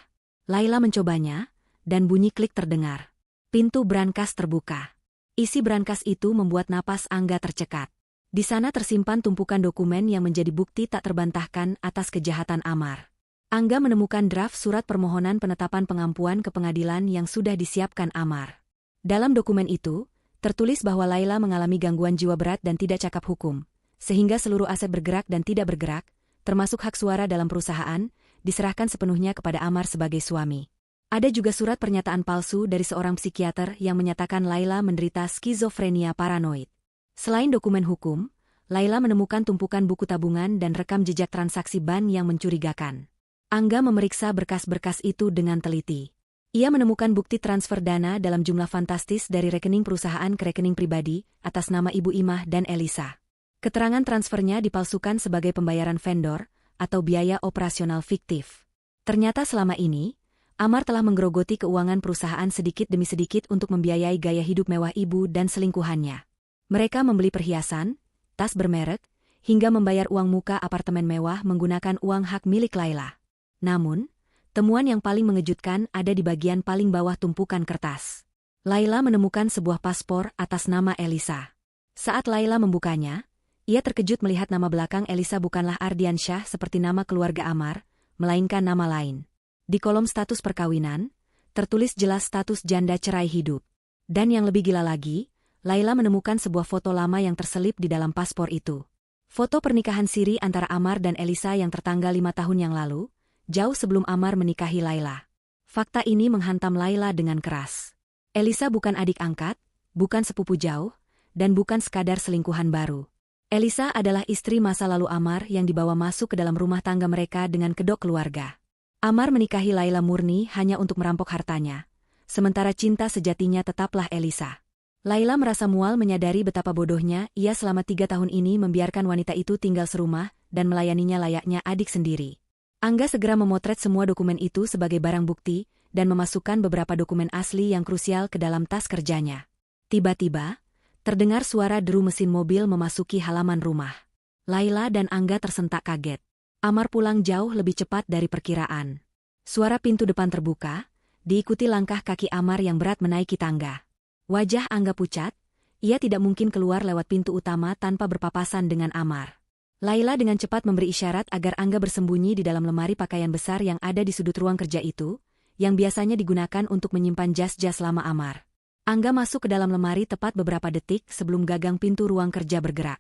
Laila mencobanya, dan bunyi klik terdengar. Pintu brankas terbuka. Isi brankas itu membuat napas Angga tercekat. Di sana tersimpan tumpukan dokumen yang menjadi bukti tak terbantahkan atas kejahatan Amar. Angga menemukan draft surat permohonan penetapan pengampuan ke pengadilan yang sudah disiapkan Amar. Dalam dokumen itu, tertulis bahwa Laila mengalami gangguan jiwa berat dan tidak cakap hukum, sehingga seluruh aset bergerak dan tidak bergerak, termasuk hak suara dalam perusahaan, diserahkan sepenuhnya kepada Amar sebagai suami. Ada juga surat pernyataan palsu dari seorang psikiater yang menyatakan Laila menderita skizofrenia paranoid. Selain dokumen hukum, Laila menemukan tumpukan buku tabungan dan rekam jejak transaksi bank yang mencurigakan. Angga memeriksa berkas-berkas itu dengan teliti. Ia menemukan bukti transfer dana dalam jumlah fantastis dari rekening perusahaan ke rekening pribadi atas nama Ibu Imah dan Elisa. Keterangan transfernya dipalsukan sebagai pembayaran vendor atau biaya operasional fiktif. Ternyata selama ini, Amar telah menggerogoti keuangan perusahaan sedikit demi sedikit untuk membiayai gaya hidup mewah ibu dan selingkuhannya. Mereka membeli perhiasan, tas bermerek, hingga membayar uang muka apartemen mewah menggunakan uang hak milik Laila. Namun, temuan yang paling mengejutkan ada di bagian paling bawah tumpukan kertas. Laila menemukan sebuah paspor atas nama Elisa. Saat Laila membukanya, ia terkejut melihat nama belakang Elisa bukanlah Ardiansyah seperti nama keluarga Amar, melainkan nama lain. Di kolom status perkawinan, tertulis jelas status janda cerai hidup. Dan yang lebih gila lagi, Laila menemukan sebuah foto lama yang terselip di dalam paspor itu. Foto pernikahan siri antara Amar dan Elisa yang tertanggal 5 tahun yang lalu, jauh sebelum Amar menikahi Laila. Fakta ini menghantam Laila dengan keras. Elisa bukan adik angkat, bukan sepupu jauh, dan bukan sekadar selingkuhan baru. Elisa adalah istri masa lalu Amar yang dibawa masuk ke dalam rumah tangga mereka dengan kedok keluarga. Amar menikahi Laila murni hanya untuk merampok hartanya, sementara cinta sejatinya tetaplah Elisa. Laila merasa mual menyadari betapa bodohnya ia selama 3 tahun ini membiarkan wanita itu tinggal serumah dan melayaninya layaknya adik sendiri. Angga segera memotret semua dokumen itu sebagai barang bukti dan memasukkan beberapa dokumen asli yang krusial ke dalam tas kerjanya. Tiba-tiba, terdengar suara deru mesin mobil memasuki halaman rumah. Laila dan Angga tersentak kaget. Amar pulang jauh lebih cepat dari perkiraan. Suara pintu depan terbuka, diikuti langkah kaki Amar yang berat menaiki tangga. Wajah Angga pucat, ia tidak mungkin keluar lewat pintu utama tanpa berpapasan dengan Amar. Laila dengan cepat memberi isyarat agar Angga bersembunyi di dalam lemari pakaian besar yang ada di sudut ruang kerja itu, yang biasanya digunakan untuk menyimpan jas-jas lama Amar. Angga masuk ke dalam lemari tepat beberapa detik sebelum gagang pintu ruang kerja bergerak.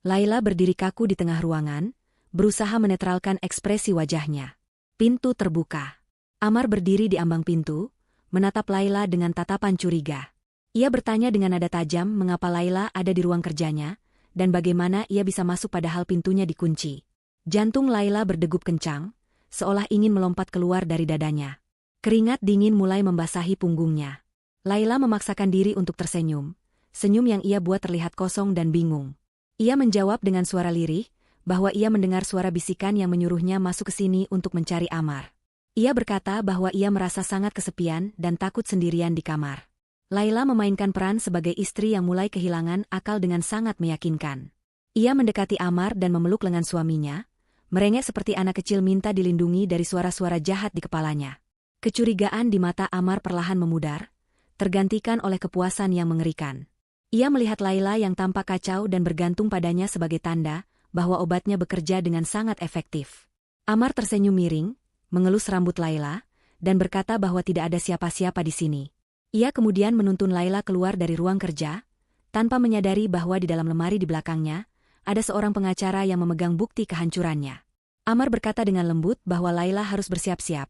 Laila berdiri kaku di tengah ruangan, berusaha menetralkan ekspresi wajahnya. Pintu terbuka. Amar berdiri di ambang pintu, menatap Laila dengan tatapan curiga. Ia bertanya dengan nada tajam mengapa Laila ada di ruang kerjanya, dan bagaimana ia bisa masuk padahal pintunya dikunci. Jantung Laila berdegup kencang, seolah ingin melompat keluar dari dadanya. Keringat dingin mulai membasahi punggungnya. Laila memaksakan diri untuk tersenyum, senyum yang ia buat terlihat kosong dan bingung. Ia menjawab dengan suara lirih, bahwa ia mendengar suara bisikan yang menyuruhnya masuk ke sini untuk mencari Amar. Ia berkata bahwa ia merasa sangat kesepian dan takut sendirian di kamar. Laila memainkan peran sebagai istri yang mulai kehilangan akal dengan sangat meyakinkan. Ia mendekati Amar dan memeluk lengan suaminya, merengek seperti anak kecil minta dilindungi dari suara-suara jahat di kepalanya. Kecurigaan di mata Amar perlahan memudar, tergantikan oleh kepuasan yang mengerikan. Ia melihat Laila yang tampak kacau dan bergantung padanya sebagai tanda bahwa obatnya bekerja dengan sangat efektif. Amar tersenyum miring, mengelus rambut Laila, dan berkata bahwa tidak ada siapa-siapa di sini. Ia kemudian menuntun Laila keluar dari ruang kerja, tanpa menyadari bahwa di dalam lemari di belakangnya, ada seorang pengacara yang memegang bukti kehancurannya. Amar berkata dengan lembut bahwa Laila harus bersiap-siap,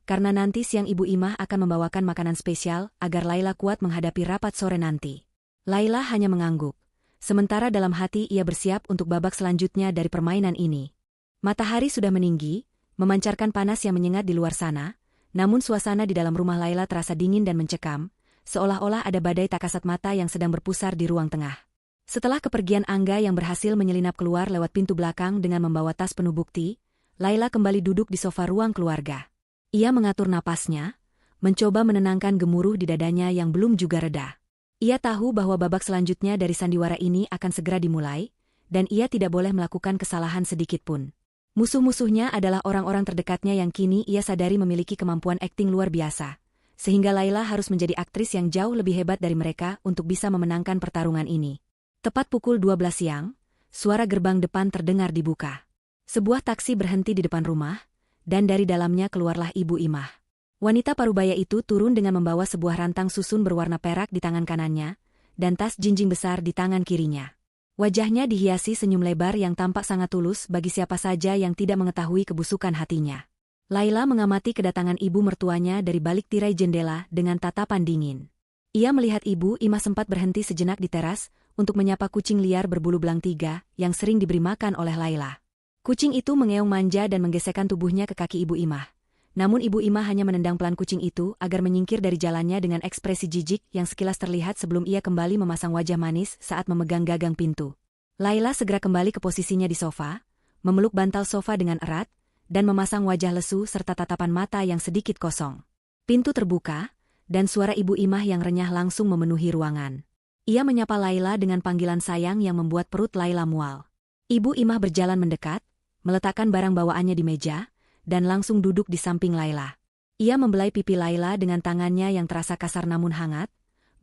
karena nanti siang Ibu Imah akan membawakan makanan spesial agar Laila kuat menghadapi rapat sore nanti. Laila hanya mengangguk, sementara dalam hati ia bersiap untuk babak selanjutnya dari permainan ini. Matahari sudah meninggi, memancarkan panas yang menyengat di luar sana, namun suasana di dalam rumah Laila terasa dingin dan mencekam, seolah-olah ada badai tak kasat mata yang sedang berpusar di ruang tengah. Setelah kepergian Angga yang berhasil menyelinap keluar lewat pintu belakang dengan membawa tas penuh bukti, Laila kembali duduk di sofa ruang keluarga. Ia mengatur napasnya, mencoba menenangkan gemuruh di dadanya yang belum juga reda. Ia tahu bahwa babak selanjutnya dari sandiwara ini akan segera dimulai, dan ia tidak boleh melakukan kesalahan sedikitpun. Musuh-musuhnya adalah orang-orang terdekatnya yang kini ia sadari memiliki kemampuan akting luar biasa, sehingga Laila harus menjadi aktris yang jauh lebih hebat dari mereka untuk bisa memenangkan pertarungan ini. Tepat pukul 12 siang, suara gerbang depan terdengar dibuka. Sebuah taksi berhenti di depan rumah, dan dari dalamnya keluarlah Ibu Imah. Wanita parubaya itu turun dengan membawa sebuah rantang susun berwarna perak di tangan kanannya, dan tas jinjing besar di tangan kirinya. Wajahnya dihiasi senyum lebar yang tampak sangat tulus bagi siapa saja yang tidak mengetahui kebusukan hatinya. Laila mengamati kedatangan ibu mertuanya dari balik tirai jendela dengan tatapan dingin. Ia melihat Ibu Imah sempat berhenti sejenak di teras untuk menyapa kucing liar berbulu belang 3 yang sering diberi makan oleh Laila. Kucing itu mengeong manja dan menggesekkan tubuhnya ke kaki Ibu Imah. Namun Ibu Imah hanya menendang pelan kucing itu agar menyingkir dari jalannya dengan ekspresi jijik yang sekilas terlihat sebelum ia kembali memasang wajah manis saat memegang gagang pintu. Laila segera kembali ke posisinya di sofa, memeluk bantal sofa dengan erat, dan memasang wajah lesu serta tatapan mata yang sedikit kosong. Pintu terbuka, dan suara Ibu Imah yang renyah langsung memenuhi ruangan. Ia menyapa Laila dengan panggilan sayang yang membuat perut Laila mual. Ibu Imah berjalan mendekat, meletakkan barang bawaannya di meja, dan langsung duduk di samping Laila. Ia membelai pipi Laila dengan tangannya yang terasa kasar namun hangat,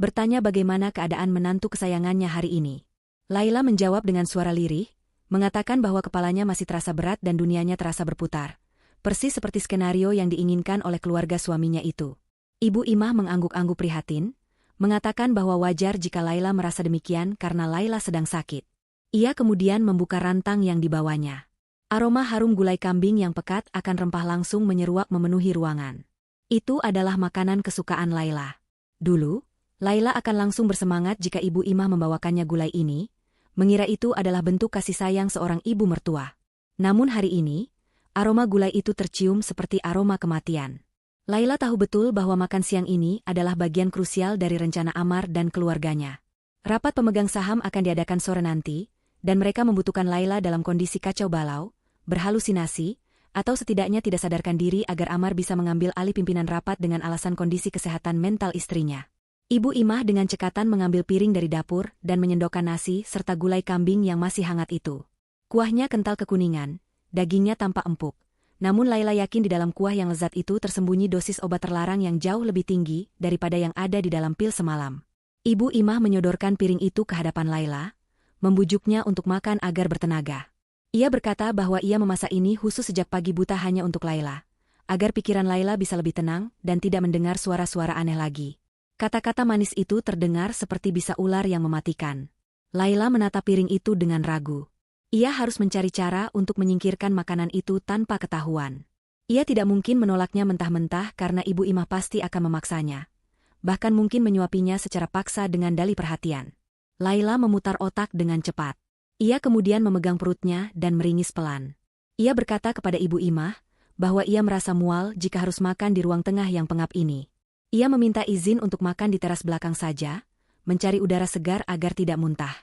bertanya bagaimana keadaan menantu kesayangannya hari ini. Laila menjawab dengan suara lirih, mengatakan bahwa kepalanya masih terasa berat dan dunianya terasa berputar, persis seperti skenario yang diinginkan oleh keluarga suaminya itu. Ibu Imah mengangguk-angguk prihatin, mengatakan bahwa wajar jika Laila merasa demikian karena Laila sedang sakit. Ia kemudian membuka rantang yang dibawanya. Aroma harum gulai kambing yang pekat akan rempah langsung menyeruak memenuhi ruangan. Itu adalah makanan kesukaan Laila. Dulu, Laila akan langsung bersemangat jika Ibu Imah membawakannya gulai ini, mengira itu adalah bentuk kasih sayang seorang ibu mertua. Namun hari ini, aroma gulai itu tercium seperti aroma kematian. Laila tahu betul bahwa makan siang ini adalah bagian krusial dari rencana Amar dan keluarganya. Rapat pemegang saham akan diadakan sore nanti, dan mereka membutuhkan Laila dalam kondisi kacau balau, berhalusinasi, atau setidaknya tidak sadarkan diri agar Amar bisa mengambil alih pimpinan rapat dengan alasan kondisi kesehatan mental istrinya. Ibu Imah dengan cekatan mengambil piring dari dapur dan menyendokkan nasi serta gulai kambing yang masih hangat itu. Kuahnya kental kekuningan, dagingnya tampak empuk. Namun Laila yakin di dalam kuah yang lezat itu tersembunyi dosis obat terlarang yang jauh lebih tinggi daripada yang ada di dalam pil semalam. Ibu Imah menyodorkan piring itu ke hadapan Laila, membujuknya untuk makan agar bertenaga. Ia berkata bahwa ia memasak ini khusus sejak pagi buta hanya untuk Laila, agar pikiran Laila bisa lebih tenang dan tidak mendengar suara-suara aneh lagi. Kata-kata manis itu terdengar seperti bisa ular yang mematikan. Laila menatap piring itu dengan ragu. Ia harus mencari cara untuk menyingkirkan makanan itu tanpa ketahuan. Ia tidak mungkin menolaknya mentah-mentah karena Ibu Imah pasti akan memaksanya. Bahkan mungkin menyuapinya secara paksa dengan dalih perhatian. Laila memutar otak dengan cepat. Ia kemudian memegang perutnya dan meringis pelan. Ia berkata kepada Ibu Imah bahwa ia merasa mual jika harus makan di ruang tengah yang pengap ini. Ia meminta izin untuk makan di teras belakang saja, mencari udara segar agar tidak muntah.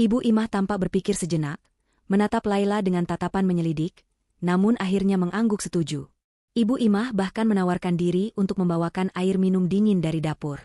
Ibu Imah tampak berpikir sejenak, menatap Laila dengan tatapan menyelidik, namun akhirnya mengangguk setuju. Ibu Imah bahkan menawarkan diri untuk membawakan air minum dingin dari dapur.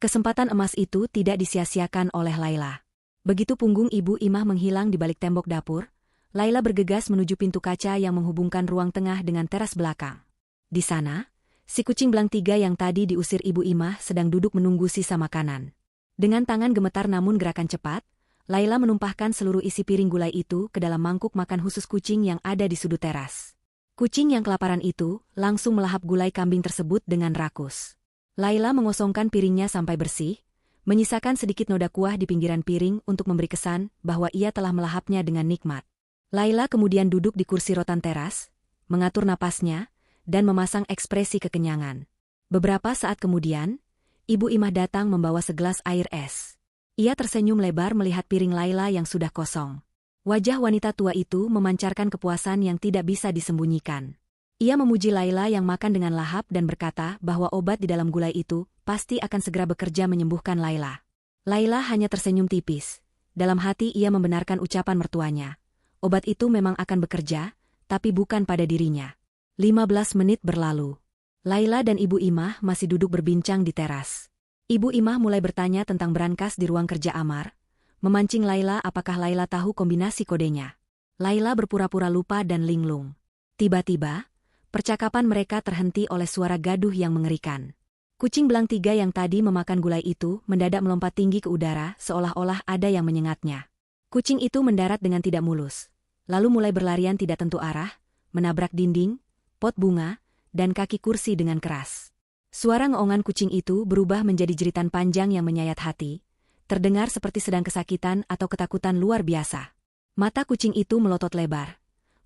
Kesempatan emas itu tidak disia-siakan oleh Laila. Begitu punggung Ibu Imah menghilang di balik tembok dapur, Laila bergegas menuju pintu kaca yang menghubungkan ruang tengah dengan teras belakang. Di sana, si kucing belang 3 yang tadi diusir Ibu Imah sedang duduk menunggu sisa makanan. Dengan tangan gemetar namun gerakan cepat, Laila menumpahkan seluruh isi piring gulai itu ke dalam mangkuk makan khusus kucing yang ada di sudut teras. Kucing yang kelaparan itu langsung melahap gulai kambing tersebut dengan rakus. Laila mengosongkan piringnya sampai bersih, menyisakan sedikit noda kuah di pinggiran piring untuk memberi kesan bahwa ia telah melahapnya dengan nikmat. Laila kemudian duduk di kursi rotan teras, mengatur napasnya, dan memasang ekspresi kekenyangan. Beberapa saat kemudian, Ibu Imah datang membawa segelas air es. Ia tersenyum lebar melihat piring Laila yang sudah kosong. Wajah wanita tua itu memancarkan kepuasan yang tidak bisa disembunyikan. Ia memuji Laila yang makan dengan lahap dan berkata bahwa obat di dalam gulai itu pasti akan segera bekerja menyembuhkan Laila. Laila hanya tersenyum tipis. Dalam hati ia membenarkan ucapan mertuanya. Obat itu memang akan bekerja, tapi bukan pada dirinya. 15 menit berlalu. Laila dan Ibu Imah masih duduk berbincang di teras. Ibu Imah mulai bertanya tentang berangkas di ruang kerja Amar, memancing Laila apakah Laila tahu kombinasi kodenya. Laila berpura-pura lupa dan linglung. Tiba-tiba, percakapan mereka terhenti oleh suara gaduh yang mengerikan. Kucing belang 3 yang tadi memakan gulai itu mendadak melompat tinggi ke udara seolah-olah ada yang menyengatnya. Kucing itu mendarat dengan tidak mulus, lalu mulai berlarian tidak tentu arah, menabrak dinding, pot bunga, dan kaki kursi dengan keras. Suara ngeongan kucing itu berubah menjadi jeritan panjang yang menyayat hati, terdengar seperti sedang kesakitan atau ketakutan luar biasa. Mata kucing itu melotot lebar.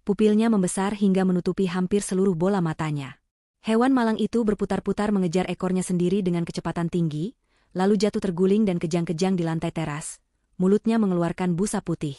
Pupilnya membesar hingga menutupi hampir seluruh bola matanya. Hewan malang itu berputar-putar mengejar ekornya sendiri dengan kecepatan tinggi, lalu jatuh terguling dan kejang-kejang di lantai teras. Mulutnya mengeluarkan busa putih.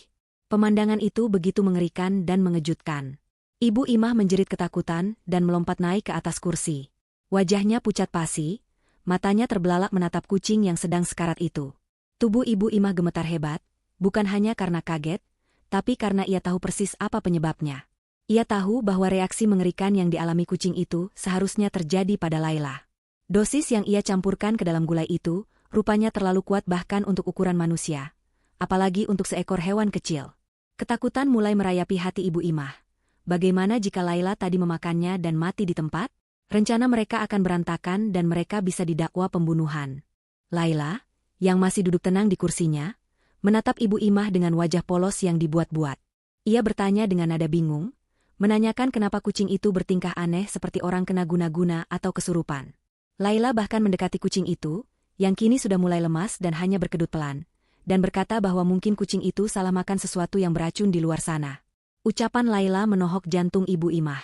Pemandangan itu begitu mengerikan dan mengejutkan. Ibu Imah menjerit ketakutan dan melompat naik ke atas kursi. Wajahnya pucat pasi, matanya terbelalak menatap kucing yang sedang sekarat itu. Tubuh Ibu Imah gemetar hebat, bukan hanya karena kaget, tapi karena ia tahu persis apa penyebabnya. Ia tahu bahwa reaksi mengerikan yang dialami kucing itu seharusnya terjadi pada Laila. Dosis yang ia campurkan ke dalam gulai itu, rupanya terlalu kuat bahkan untuk ukuran manusia, apalagi untuk seekor hewan kecil. Ketakutan mulai merayapi hati Ibu Imah. Bagaimana jika Laila tadi memakannya dan mati di tempat? Rencana mereka akan berantakan dan mereka bisa didakwa pembunuhan. Laila, yang masih duduk tenang di kursinya, menatap Ibu Imah dengan wajah polos yang dibuat-buat. Ia bertanya dengan nada bingung, menanyakan kenapa kucing itu bertingkah aneh seperti orang kena guna-guna atau kesurupan. Laila bahkan mendekati kucing itu, yang kini sudah mulai lemas dan hanya berkedut pelan, dan berkata bahwa mungkin kucing itu salah makan sesuatu yang beracun di luar sana. Ucapan Laila menohok jantung Ibu Imah.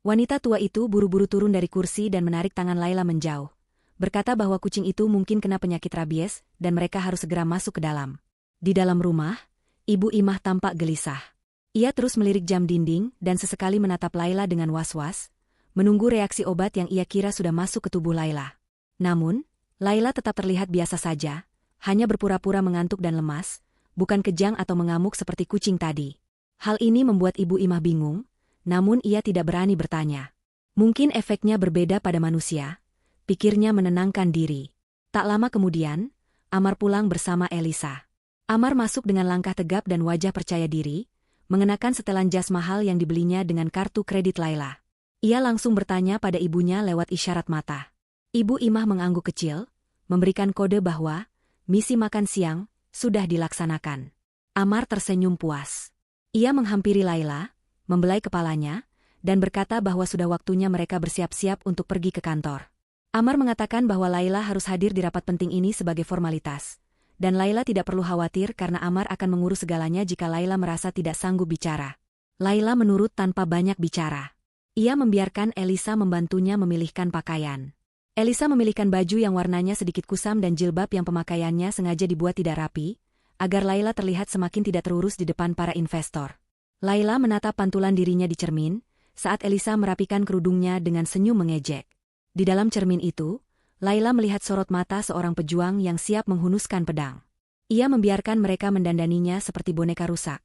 Wanita tua itu buru-buru turun dari kursi dan menarik tangan Laila menjauh. Berkata bahwa kucing itu mungkin kena penyakit rabies dan mereka harus segera masuk ke dalam. Di dalam rumah, Ibu Imah tampak gelisah. Ia terus melirik jam dinding dan sesekali menatap Laila dengan was-was, menunggu reaksi obat yang ia kira sudah masuk ke tubuh Laila. Namun, Laila tetap terlihat biasa saja, hanya berpura-pura mengantuk dan lemas, bukan kejang atau mengamuk seperti kucing tadi. Hal ini membuat Ibu Imah bingung, namun ia tidak berani bertanya. Mungkin efeknya berbeda pada manusia, pikirnya menenangkan diri. Tak lama kemudian, Amar pulang bersama Elisa. Amar masuk dengan langkah tegap dan wajah percaya diri, mengenakan setelan jas mahal yang dibelinya dengan kartu kredit Laila. Ia langsung bertanya pada ibunya lewat isyarat mata. Ibu Imah mengangguk kecil, memberikan kode bahwa misi makan siang sudah dilaksanakan. Amar tersenyum puas. Ia menghampiri Laila, membelai kepalanya, dan berkata bahwa sudah waktunya mereka bersiap-siap untuk pergi ke kantor. Amar mengatakan bahwa Laila harus hadir di rapat penting ini sebagai formalitas, dan Laila tidak perlu khawatir karena Amar akan mengurus segalanya jika Laila merasa tidak sanggup bicara. Laila menurut tanpa banyak bicara. Ia membiarkan Elisa membantunya memilihkan pakaian. Elisa memilihkan baju yang warnanya sedikit kusam dan jilbab yang pemakaiannya sengaja dibuat tidak rapi, agar Laila terlihat semakin tidak terurus di depan para investor. Laila menatap pantulan dirinya di cermin, saat Elisa merapikan kerudungnya dengan senyum mengejek. Di dalam cermin itu, Laila melihat sorot mata seorang pejuang yang siap menghunuskan pedang. Ia membiarkan mereka mendandaninya seperti boneka rusak.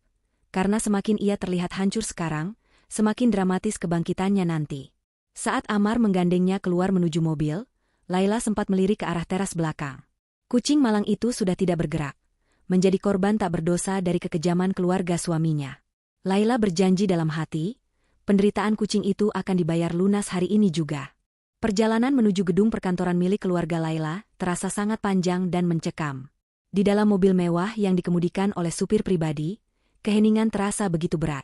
Karena semakin ia terlihat hancur sekarang, semakin dramatis kebangkitannya nanti. Saat Amar menggandengnya keluar menuju mobil, Laila sempat melirik ke arah teras belakang. Kucing malang itu sudah tidak bergerak, menjadi korban tak berdosa dari kekejaman keluarga suaminya. Laila berjanji dalam hati, penderitaan kucing itu akan dibayar lunas hari ini juga. Perjalanan menuju gedung perkantoran milik keluarga Laila terasa sangat panjang dan mencekam. Di dalam mobil mewah yang dikemudikan oleh supir pribadi, keheningan terasa begitu berat.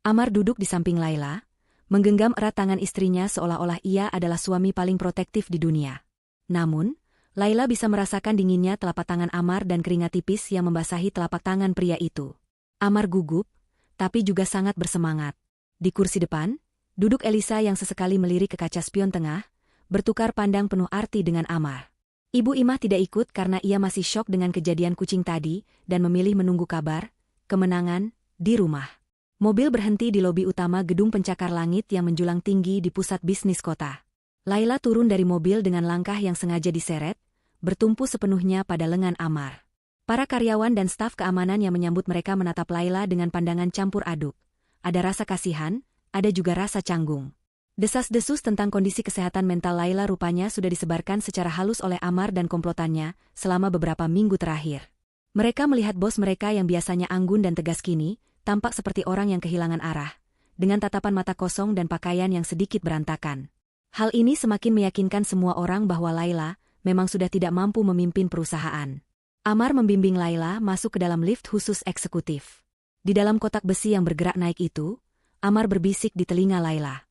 Amar duduk di samping Laila, menggenggam erat tangan istrinya seolah-olah ia adalah suami paling protektif di dunia. Namun, Laila bisa merasakan dinginnya telapak tangan Amar dan keringat tipis yang membasahi telapak tangan pria itu. Amar gugup, tapi juga sangat bersemangat. Di kursi depan, duduk Elisa yang sesekali melirik ke kaca spion tengah, bertukar pandang penuh arti dengan Amar. Ibu Imah tidak ikut karena ia masih syok dengan kejadian kucing tadi dan memilih menunggu kabar kemenangan di rumah. Mobil berhenti di lobi utama gedung pencakar langit yang menjulang tinggi di pusat bisnis kota. Laila turun dari mobil dengan langkah yang sengaja diseret, bertumpu sepenuhnya pada lengan Amar. Para karyawan dan staf keamanan yang menyambut mereka menatap Laila dengan pandangan campur aduk. Ada rasa kasihan, ada juga rasa canggung. Desas-desus tentang kondisi kesehatan mental Laila rupanya sudah disebarkan secara halus oleh Amar dan komplotannya selama beberapa minggu terakhir. Mereka melihat bos mereka yang biasanya anggun dan tegas kini, tampak seperti orang yang kehilangan arah, dengan tatapan mata kosong dan pakaian yang sedikit berantakan. Hal ini semakin meyakinkan semua orang bahwa Laila memang sudah tidak mampu memimpin perusahaan. Amar membimbing Laila masuk ke dalam lift khusus eksekutif. Di dalam kotak besi yang bergerak naik itu, Amar berbisik di telinga Laila.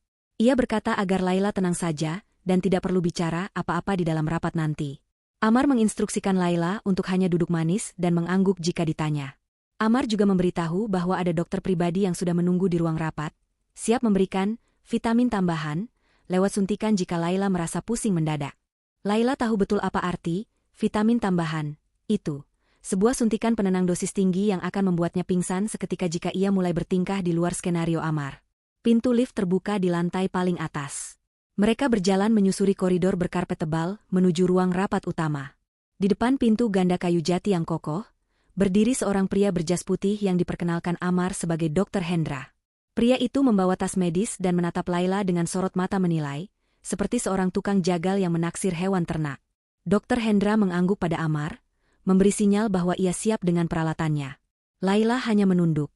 Ia berkata agar Laila tenang saja dan tidak perlu bicara apa-apa di dalam rapat nanti. Amar menginstruksikan Laila untuk hanya duduk manis dan mengangguk jika ditanya. Amar juga memberitahu bahwa ada dokter pribadi yang sudah menunggu di ruang rapat, siap memberikan vitamin tambahan, lewat suntikan jika Laila merasa pusing mendadak. Laila tahu betul apa arti vitamin tambahan itu. Sebuah suntikan penenang dosis tinggi yang akan membuatnya pingsan seketika jika ia mulai bertingkah di luar skenario Amar. Pintu lift terbuka di lantai paling atas. Mereka berjalan menyusuri koridor berkarpet tebal menuju ruang rapat utama. Di depan pintu ganda kayu jati yang kokoh, berdiri seorang pria berjas putih yang diperkenalkan Amar sebagai Dr. Hendra. Pria itu membawa tas medis dan menatap Laila dengan sorot mata menilai, seperti seorang tukang jagal yang menaksir hewan ternak. Dr. Hendra mengangguk pada Amar, memberi sinyal bahwa ia siap dengan peralatannya. Laila hanya menunduk,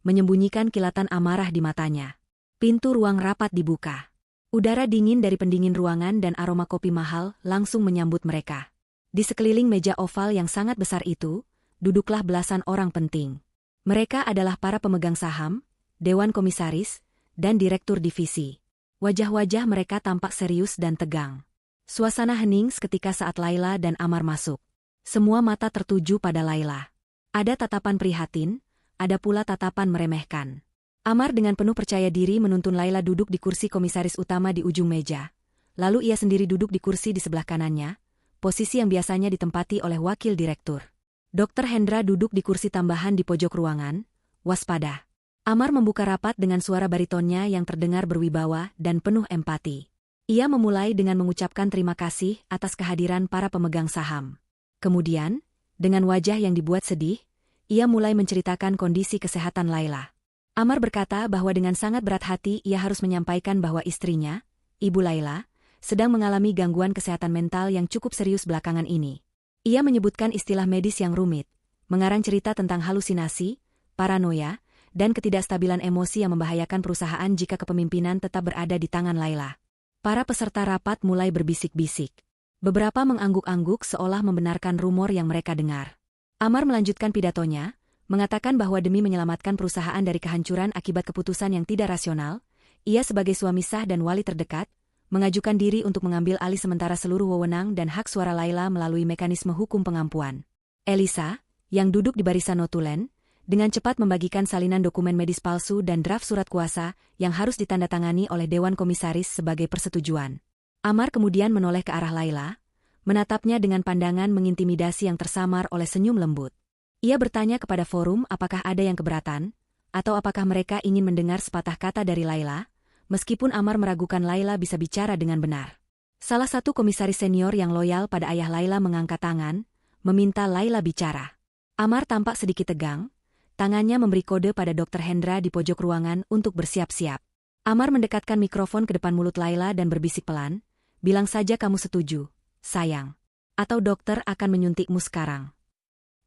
menyembunyikan kilatan amarah di matanya. Pintu ruang rapat dibuka. Udara dingin dari pendingin ruangan dan aroma kopi mahal langsung menyambut mereka. Di sekeliling meja oval yang sangat besar itu, duduklah belasan orang penting. Mereka adalah para pemegang saham, dewan komisaris, dan direktur divisi. Wajah-wajah mereka tampak serius dan tegang. Suasana hening seketika saat Laila dan Amar masuk. Semua mata tertuju pada Laila. Ada tatapan prihatin, ada pula tatapan meremehkan. Amar dengan penuh percaya diri menuntun Laila duduk di kursi komisaris utama di ujung meja. Lalu ia sendiri duduk di kursi di sebelah kanannya, posisi yang biasanya ditempati oleh wakil direktur. Dr. Hendra duduk di kursi tambahan di pojok ruangan, waspada. Amar membuka rapat dengan suara baritonnya yang terdengar berwibawa dan penuh empati. Ia memulai dengan mengucapkan terima kasih atas kehadiran para pemegang saham. Kemudian, dengan wajah yang dibuat sedih, ia mulai menceritakan kondisi kesehatan Laila. Amar berkata bahwa dengan sangat berat hati ia harus menyampaikan bahwa istrinya, Ibu Laila, sedang mengalami gangguan kesehatan mental yang cukup serius belakangan ini. Ia menyebutkan istilah medis yang rumit, mengarang cerita tentang halusinasi, paranoia, dan ketidakstabilan emosi yang membahayakan perusahaan jika kepemimpinan tetap berada di tangan Laila. Para peserta rapat mulai berbisik-bisik. Beberapa mengangguk-angguk seolah membenarkan rumor yang mereka dengar. Amar melanjutkan pidatonya, mengatakan bahwa demi menyelamatkan perusahaan dari kehancuran akibat keputusan yang tidak rasional, ia sebagai suami sah dan wali terdekat, mengajukan diri untuk mengambil alih sementara seluruh wewenang dan hak suara Laila melalui mekanisme hukum pengampuan. Elisa, yang duduk di barisan notulen, dengan cepat membagikan salinan dokumen medis palsu dan draft surat kuasa yang harus ditandatangani oleh Dewan Komisaris sebagai persetujuan. Amar kemudian menoleh ke arah Laila, menatapnya dengan pandangan mengintimidasi yang tersamar oleh senyum lembut. Ia bertanya kepada forum apakah ada yang keberatan, atau apakah mereka ingin mendengar sepatah kata dari Laila, meskipun Amar meragukan Laila bisa bicara dengan benar. Salah satu komisaris senior yang loyal pada ayah Laila mengangkat tangan, meminta Laila bicara. Amar tampak sedikit tegang, tangannya memberi kode pada Dr. Hendra di pojok ruangan untuk bersiap-siap. Amar mendekatkan mikrofon ke depan mulut Laila dan berbisik pelan, "Bilang saja kamu setuju, sayang. Atau dokter akan menyuntikmu sekarang."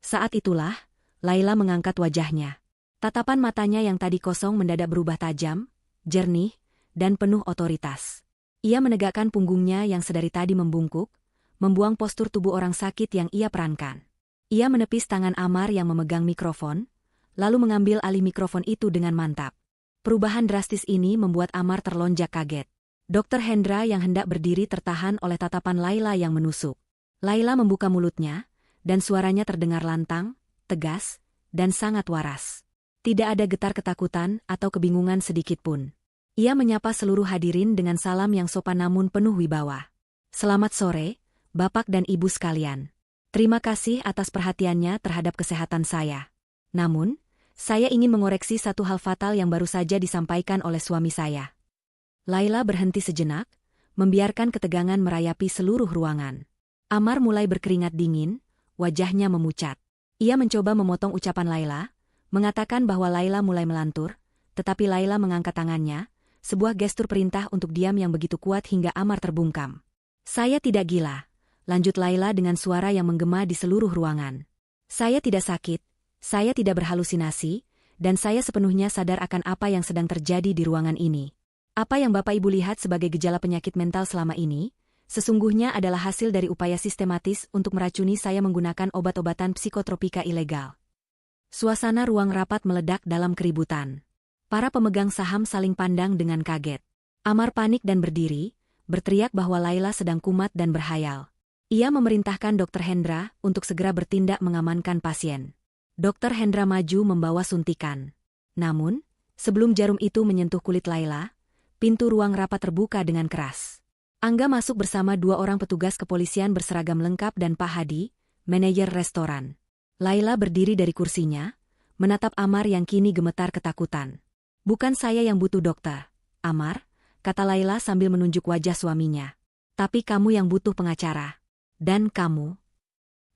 Saat itulah, Laila mengangkat wajahnya. Tatapan matanya yang tadi kosong mendadak berubah tajam, jernih, dan penuh otoritas. Ia menegakkan punggungnya yang sedari tadi membungkuk, membuang postur tubuh orang sakit yang ia perankan. Ia menepis tangan Amar yang memegang mikrofon, lalu mengambil alih mikrofon itu dengan mantap. Perubahan drastis ini membuat Amar terlonjak kaget. Dr. Hendra yang hendak berdiri tertahan oleh tatapan Laila yang menusuk. Laila membuka mulutnya, dan suaranya terdengar lantang, tegas, dan sangat waras. Tidak ada getar ketakutan atau kebingungan sedikitpun. Ia menyapa seluruh hadirin dengan salam yang sopan namun penuh wibawa. "Selamat sore, Bapak dan Ibu sekalian. Terima kasih atas perhatiannya terhadap kesehatan saya. Namun, saya ingin mengoreksi satu hal fatal yang baru saja disampaikan oleh suami saya." Laila berhenti sejenak, membiarkan ketegangan merayapi seluruh ruangan. Amar mulai berkeringat dingin, wajahnya memucat. Ia mencoba memotong ucapan Laila, mengatakan bahwa Laila mulai melantur, tetapi Laila mengangkat tangannya, sebuah gestur perintah untuk diam yang begitu kuat hingga Amar terbungkam. "Saya tidak gila," lanjut Laila dengan suara yang menggema di seluruh ruangan. "Saya tidak sakit, saya tidak berhalusinasi, dan saya sepenuhnya sadar akan apa yang sedang terjadi di ruangan ini. Apa yang Bapak Ibu lihat sebagai gejala penyakit mental selama ini, sesungguhnya adalah hasil dari upaya sistematis untuk meracuni saya menggunakan obat-obatan psikotropika ilegal." Suasana ruang rapat meledak dalam keributan. Para pemegang saham saling pandang dengan kaget. Amar panik dan berdiri, berteriak bahwa Laila sedang kumat dan berhayal. Ia memerintahkan Dr. Hendra untuk segera bertindak mengamankan pasien. Dr. Hendra maju membawa suntikan. Namun, sebelum jarum itu menyentuh kulit Laila, pintu ruang rapat terbuka dengan keras. Angga masuk bersama dua orang petugas kepolisian berseragam lengkap dan Pak Hadi, manajer restoran. Laila berdiri dari kursinya, menatap Amar yang kini gemetar ketakutan. "Bukan saya yang butuh dokter, Amar," kata Laila sambil menunjuk wajah suaminya. "Tapi kamu yang butuh pengacara. Dan kamu."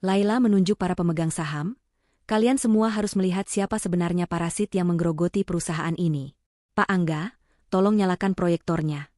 Laila menunjuk para pemegang saham, "Kalian semua harus melihat siapa sebenarnya parasit yang menggerogoti perusahaan ini. Pak Angga, tolong nyalakan proyektornya."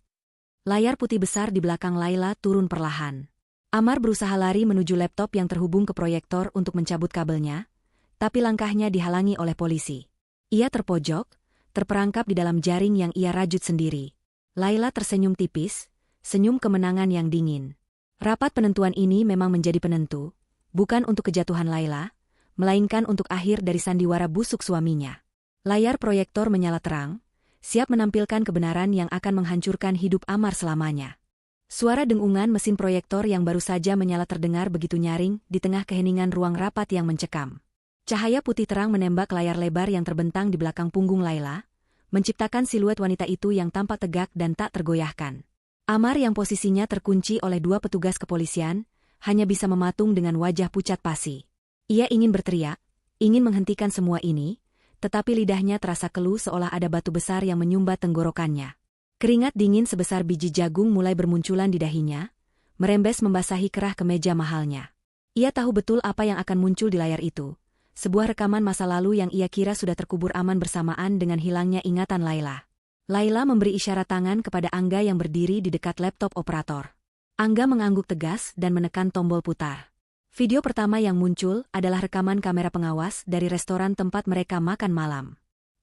Layar putih besar di belakang Laila turun perlahan. Amar berusaha lari menuju laptop yang terhubung ke proyektor untuk mencabut kabelnya, tapi langkahnya dihalangi oleh polisi. Ia terpojok, terperangkap di dalam jaring yang ia rajut sendiri. Laila tersenyum tipis, senyum kemenangan yang dingin. Rapat penentuan ini memang menjadi penentu, bukan untuk kejatuhan Laila, melainkan untuk akhir dari sandiwara busuk suaminya. Layar proyektor menyala terang, siap menampilkan kebenaran yang akan menghancurkan hidup Amar selamanya. Suara dengungan mesin proyektor yang baru saja menyala terdengar begitu nyaring di tengah keheningan ruang rapat yang mencekam. Cahaya putih terang menembak layar lebar yang terbentang di belakang punggung Laila, menciptakan siluet wanita itu yang tampak tegak dan tak tergoyahkan. Amar yang posisinya terkunci oleh dua petugas kepolisian, hanya bisa mematung dengan wajah pucat pasi. Ia ingin berteriak, ingin menghentikan semua ini, tetapi lidahnya terasa keluh seolah ada batu besar yang menyumbat tenggorokannya. Keringat dingin sebesar biji jagung mulai bermunculan di dahinya, merembes membasahi kerah kemeja mahalnya. Ia tahu betul apa yang akan muncul di layar itu, sebuah rekaman masa lalu yang ia kira sudah terkubur aman bersamaan dengan hilangnya ingatan Laila. Laila memberi isyarat tangan kepada Angga yang berdiri di dekat laptop operator. Angga mengangguk tegas dan menekan tombol putar. Video pertama yang muncul adalah rekaman kamera pengawas dari restoran tempat mereka makan malam.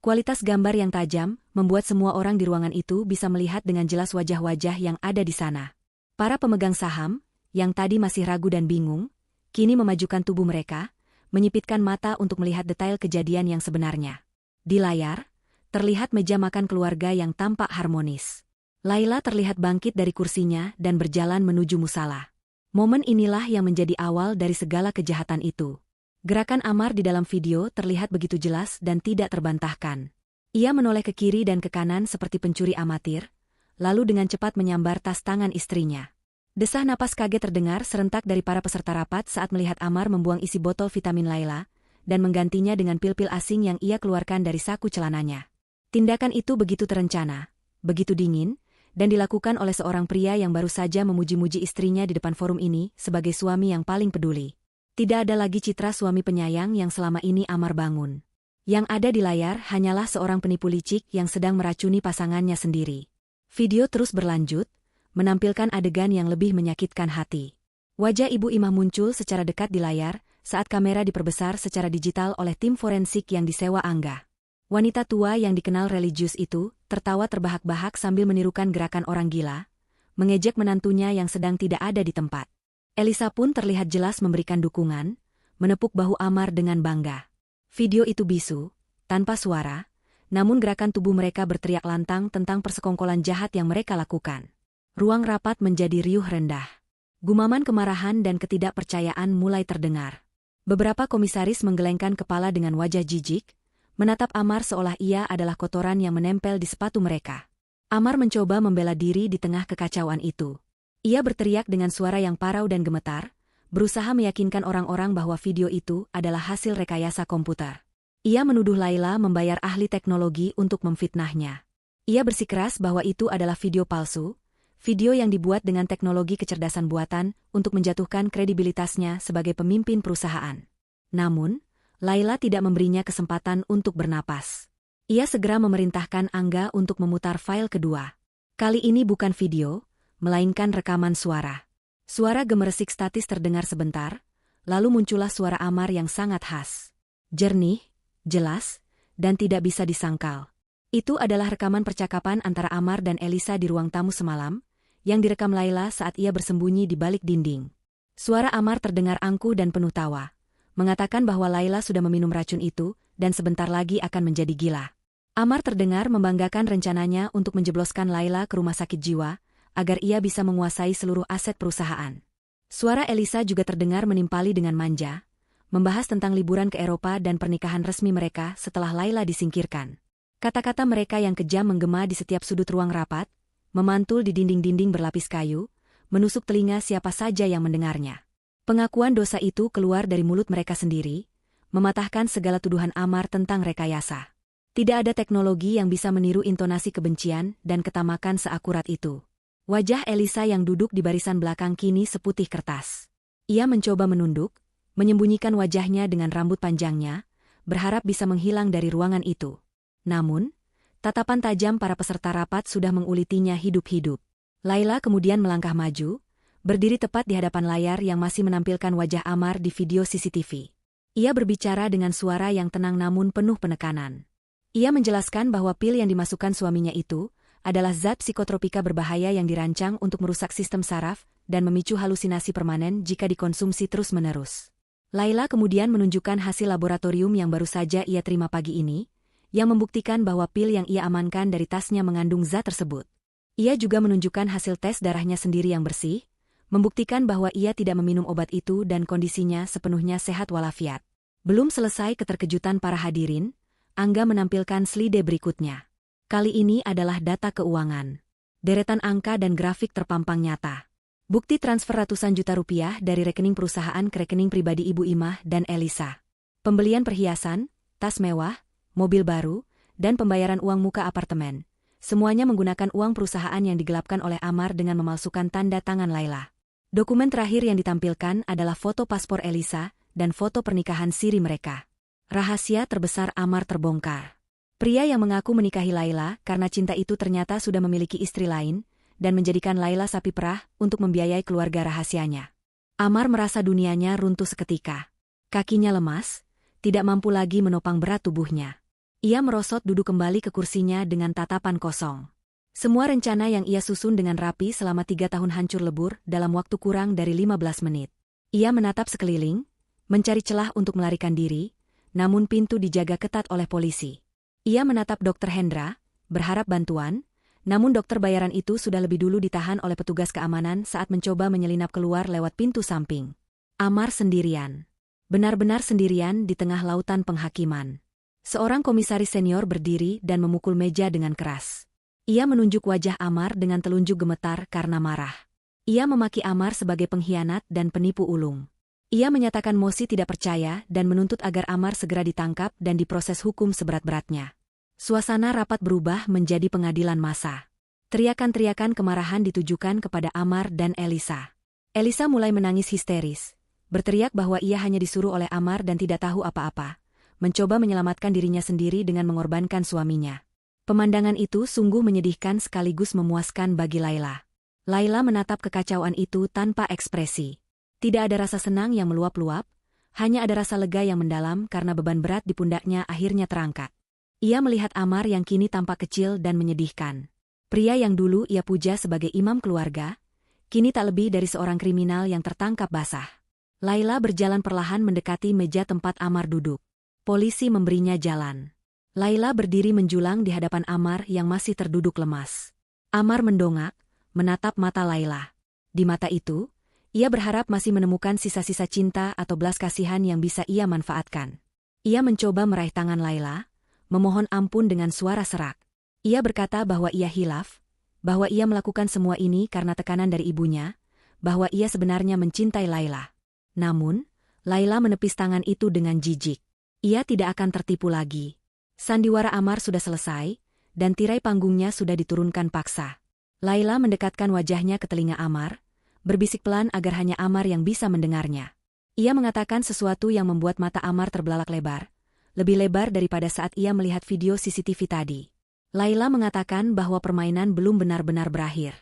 Kualitas gambar yang tajam membuat semua orang di ruangan itu bisa melihat dengan jelas wajah-wajah yang ada di sana. Para pemegang saham, yang tadi masih ragu dan bingung, kini memajukan tubuh mereka, menyipitkan mata untuk melihat detail kejadian yang sebenarnya. Di layar, terlihat meja makan keluarga yang tampak harmonis. Laila terlihat bangkit dari kursinya dan berjalan menuju musala. Momen inilah yang menjadi awal dari segala kejahatan itu. Gerakan Amar di dalam video terlihat begitu jelas dan tidak terbantahkan. Ia menoleh ke kiri dan ke kanan seperti pencuri amatir, lalu dengan cepat menyambar tas tangan istrinya. Desah napas kaget terdengar serentak dari para peserta rapat saat melihat Amar membuang isi botol vitamin Laila, dan menggantinya dengan pil-pil asing yang ia keluarkan dari saku celananya. Tindakan itu begitu terencana, begitu dingin, dan dilakukan oleh seorang pria yang baru saja memuji-muji istrinya di depan forum ini sebagai suami yang paling peduli. Tidak ada lagi citra suami penyayang yang selama ini Amar bangun. Yang ada di layar hanyalah seorang penipu licik yang sedang meracuni pasangannya sendiri. Video terus berlanjut, menampilkan adegan yang lebih menyakitkan hati. Wajah Ibu Imah muncul secara dekat di layar saat kamera diperbesar secara digital oleh tim forensik yang disewa Angga. Wanita tua yang dikenal religius itu tertawa terbahak-bahak sambil menirukan gerakan orang gila, mengejek menantunya yang sedang tidak ada di tempat. Elisa pun terlihat jelas memberikan dukungan, menepuk bahu Amar dengan bangga. Video itu bisu, tanpa suara, namun gerakan tubuh mereka berteriak lantang tentang persekongkolan jahat yang mereka lakukan. Ruang rapat menjadi riuh rendah. Gumaman kemarahan dan ketidakpercayaan mulai terdengar. Beberapa komisaris menggelengkan kepala dengan wajah jijik, menatap Amar seolah ia adalah kotoran yang menempel di sepatu mereka. Amar mencoba membela diri di tengah kekacauan itu. Ia berteriak dengan suara yang parau dan gemetar, berusaha meyakinkan orang-orang bahwa video itu adalah hasil rekayasa komputer. Ia menuduh Laila membayar ahli teknologi untuk memfitnahnya. Ia bersikeras bahwa itu adalah video palsu, video yang dibuat dengan teknologi kecerdasan buatan untuk menjatuhkan kredibilitasnya sebagai pemimpin perusahaan. Namun, Laila tidak memberinya kesempatan untuk bernapas. Ia segera memerintahkan Angga untuk memutar file kedua. Kali ini bukan video, melainkan rekaman suara. Suara gemeresik statis terdengar sebentar, lalu muncullah suara Amar yang sangat khas. Jernih, jelas, dan tidak bisa disangkal. Itu adalah rekaman percakapan antara Amar dan Elisa di ruang tamu semalam, yang direkam Laila saat ia bersembunyi di balik dinding. Suara Amar terdengar angkuh dan penuh tawa, mengatakan bahwa Laila sudah meminum racun itu, dan sebentar lagi akan menjadi gila. Amar terdengar membanggakan rencananya untuk menjebloskan Laila ke rumah sakit jiwa, agar ia bisa menguasai seluruh aset perusahaan. Suara Elisa juga terdengar menimpali dengan manja, membahas tentang liburan ke Eropa dan pernikahan resmi mereka setelah Laila disingkirkan. Kata-kata mereka yang kejam menggema di setiap sudut ruang rapat, memantul di dinding-dinding berlapis kayu, menusuk telinga siapa saja yang mendengarnya. Pengakuan dosa itu keluar dari mulut mereka sendiri, mematahkan segala tuduhan Amar tentang rekayasa. Tidak ada teknologi yang bisa meniru intonasi kebencian dan ketamakan seakurat itu. Wajah Elisa yang duduk di barisan belakang kini seputih kertas. Ia mencoba menunduk, menyembunyikan wajahnya dengan rambut panjangnya, berharap bisa menghilang dari ruangan itu. Namun, tatapan tajam para peserta rapat sudah mengulitinya hidup-hidup. Laila kemudian melangkah maju, berdiri tepat di hadapan layar yang masih menampilkan wajah Amar di video CCTV. Ia berbicara dengan suara yang tenang namun penuh penekanan. Ia menjelaskan bahwa pil yang dimasukkan suaminya itu adalah zat psikotropika berbahaya yang dirancang untuk merusak sistem saraf dan memicu halusinasi permanen jika dikonsumsi terus-menerus. Laila kemudian menunjukkan hasil laboratorium yang baru saja ia terima pagi ini, yang membuktikan bahwa pil yang ia amankan dari tasnya mengandung zat tersebut. Ia juga menunjukkan hasil tes darahnya sendiri yang bersih, membuktikan bahwa ia tidak meminum obat itu dan kondisinya sepenuhnya sehat walafiat. Belum selesai keterkejutan para hadirin, Angga menampilkan slide berikutnya. Kali ini adalah data keuangan. Deretan angka dan grafik terpampang nyata. Bukti transfer ratusan juta rupiah dari rekening perusahaan ke rekening pribadi Ibu Imah dan Elisa. Pembelian perhiasan, tas mewah, mobil baru, dan pembayaran uang muka apartemen. Semuanya menggunakan uang perusahaan yang digelapkan oleh Amar dengan memalsukan tanda tangan Laila. Dokumen terakhir yang ditampilkan adalah foto paspor Elisa dan foto pernikahan siri mereka. Rahasia terbesar Amar terbongkar. Pria yang mengaku menikahi Laila karena cinta itu ternyata sudah memiliki istri lain dan menjadikan Laila sapi perah untuk membiayai keluarga rahasianya. Amar merasa dunianya runtuh seketika. Kakinya lemas, tidak mampu lagi menopang berat tubuhnya. Ia merosot duduk kembali ke kursinya dengan tatapan kosong. Semua rencana yang ia susun dengan rapi selama 3 tahun hancur lebur dalam waktu kurang dari 15 menit. Ia menatap sekeliling, mencari celah untuk melarikan diri, namun pintu dijaga ketat oleh polisi. Ia menatap Dr. Hendra, berharap bantuan, namun dokter bayaran itu sudah lebih dulu ditahan oleh petugas keamanan saat mencoba menyelinap keluar lewat pintu samping. Amar sendirian. Benar-benar sendirian di tengah lautan penghakiman. Seorang komisaris senior berdiri dan memukul meja dengan keras. Ia menunjuk wajah Amar dengan telunjuk gemetar karena marah. Ia memaki Amar sebagai pengkhianat dan penipu ulung. Ia menyatakan Mosi tidak percaya dan menuntut agar Amar segera ditangkap dan diproses hukum seberat-beratnya. Suasana rapat berubah menjadi pengadilan massa. Teriakan-teriakan kemarahan ditujukan kepada Amar dan Elisa. Elisa mulai menangis histeris, berteriak bahwa ia hanya disuruh oleh Amar dan tidak tahu apa-apa, mencoba menyelamatkan dirinya sendiri dengan mengorbankan suaminya. Pemandangan itu sungguh menyedihkan sekaligus memuaskan bagi Laila. Laila menatap kekacauan itu tanpa ekspresi. Tidak ada rasa senang yang meluap-luap, hanya ada rasa lega yang mendalam karena beban berat di pundaknya akhirnya terangkat. Ia melihat Amar yang kini tampak kecil dan menyedihkan. Pria yang dulu ia puja sebagai imam keluarga, kini tak lebih dari seorang kriminal yang tertangkap basah. Laila berjalan perlahan mendekati meja tempat Amar duduk. Polisi memberinya jalan. Laila berdiri menjulang di hadapan Amar yang masih terduduk lemas. Amar mendongak, menatap mata Laila. Di mata itu, ia berharap masih menemukan sisa-sisa cinta atau belas kasihan yang bisa ia manfaatkan. Ia mencoba meraih tangan Laila, memohon ampun dengan suara serak. Ia berkata bahwa ia hilaf, bahwa ia melakukan semua ini karena tekanan dari ibunya, bahwa ia sebenarnya mencintai Laila. Namun, Laila menepis tangan itu dengan jijik. Ia tidak akan tertipu lagi. Sandiwara Amar sudah selesai, dan tirai panggungnya sudah diturunkan paksa. Laila mendekatkan wajahnya ke telinga Amar, berbisik pelan agar hanya Amar yang bisa mendengarnya. Ia mengatakan sesuatu yang membuat mata Amar terbelalak lebar, lebih lebar daripada saat ia melihat video CCTV tadi. Laila mengatakan bahwa permainan belum benar-benar berakhir.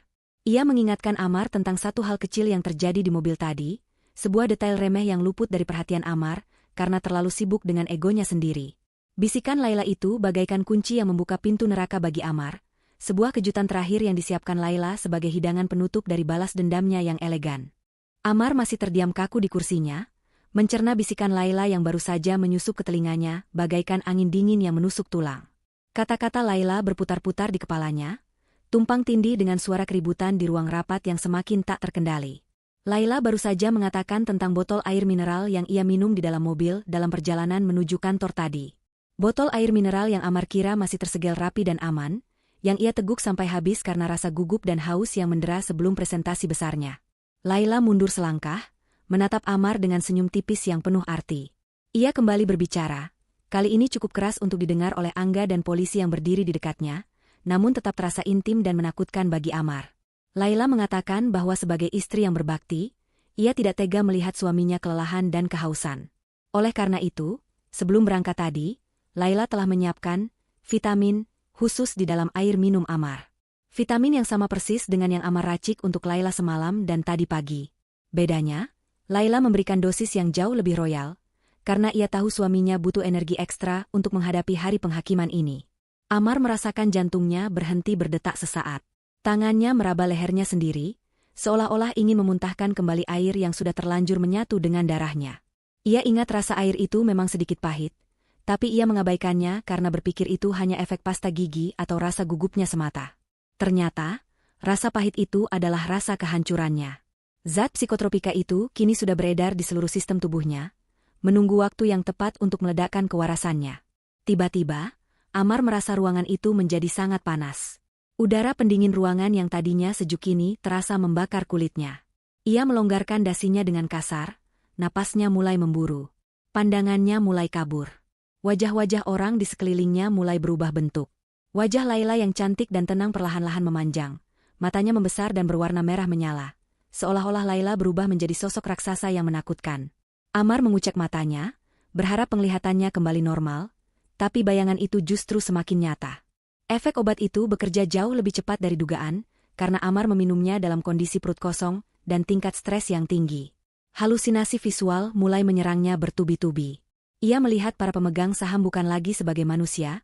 Ia mengingatkan Amar tentang satu hal kecil yang terjadi di mobil tadi, sebuah detail remeh yang luput dari perhatian Amar karena terlalu sibuk dengan egonya sendiri. Bisikan Laila itu bagaikan kunci yang membuka pintu neraka bagi Amar, sebuah kejutan terakhir yang disiapkan Laila sebagai hidangan penutup dari balas dendamnya yang elegan. Amar masih terdiam kaku di kursinya, mencerna bisikan Laila yang baru saja menyusup ke telinganya bagaikan angin dingin yang menusuk tulang. Kata-kata Laila berputar-putar di kepalanya, tumpang tindih dengan suara keributan di ruang rapat yang semakin tak terkendali. Laila baru saja mengatakan tentang botol air mineral yang ia minum di dalam mobil dalam perjalanan menuju kantor tadi. Botol air mineral yang Amar kira masih tersegel rapi dan aman, yang ia teguk sampai habis karena rasa gugup dan haus yang mendera sebelum presentasi besarnya. Laila mundur selangkah, menatap Amar dengan senyum tipis yang penuh arti. Ia kembali berbicara, kali ini cukup keras untuk didengar oleh Angga dan polisi yang berdiri di dekatnya, namun tetap terasa intim dan menakutkan bagi Amar. Laila mengatakan bahwa sebagai istri yang berbakti, ia tidak tega melihat suaminya kelelahan dan kehausan. Oleh karena itu, sebelum berangkat tadi, Laila telah menyiapkan vitamin khusus di dalam air minum Amar. Vitamin yang sama persis dengan yang Amar racik untuk Laila semalam dan tadi pagi. Bedanya, Laila memberikan dosis yang jauh lebih royal, karena ia tahu suaminya butuh energi ekstra untuk menghadapi hari penghakiman ini. Amar merasakan jantungnya berhenti berdetak sesaat. Tangannya meraba lehernya sendiri, seolah-olah ingin memuntahkan kembali air yang sudah terlanjur menyatu dengan darahnya. Ia ingat rasa air itu memang sedikit pahit, tapi ia mengabaikannya karena berpikir itu hanya efek pasta gigi atau rasa gugupnya semata. Ternyata, rasa pahit itu adalah rasa kehancurannya. Zat psikotropika itu kini sudah beredar di seluruh sistem tubuhnya, menunggu waktu yang tepat untuk meledakkan kewarasannya. Tiba-tiba, Amar merasa ruangan itu menjadi sangat panas. Udara pendingin ruangan yang tadinya sejuk kini terasa membakar kulitnya. Ia melonggarkan dasinya dengan kasar, napasnya mulai memburu. Pandangannya mulai kabur. Wajah-wajah orang di sekelilingnya mulai berubah bentuk. Wajah Laila yang cantik dan tenang perlahan-lahan memanjang. Matanya membesar dan berwarna merah menyala. Seolah-olah Laila berubah menjadi sosok raksasa yang menakutkan. Amar mengucek matanya, berharap penglihatannya kembali normal, tapi bayangan itu justru semakin nyata. Efek obat itu bekerja jauh lebih cepat dari dugaan, karena Amar meminumnya dalam kondisi perut kosong dan tingkat stres yang tinggi. Halusinasi visual mulai menyerangnya bertubi-tubi. Ia melihat para pemegang saham bukan lagi sebagai manusia,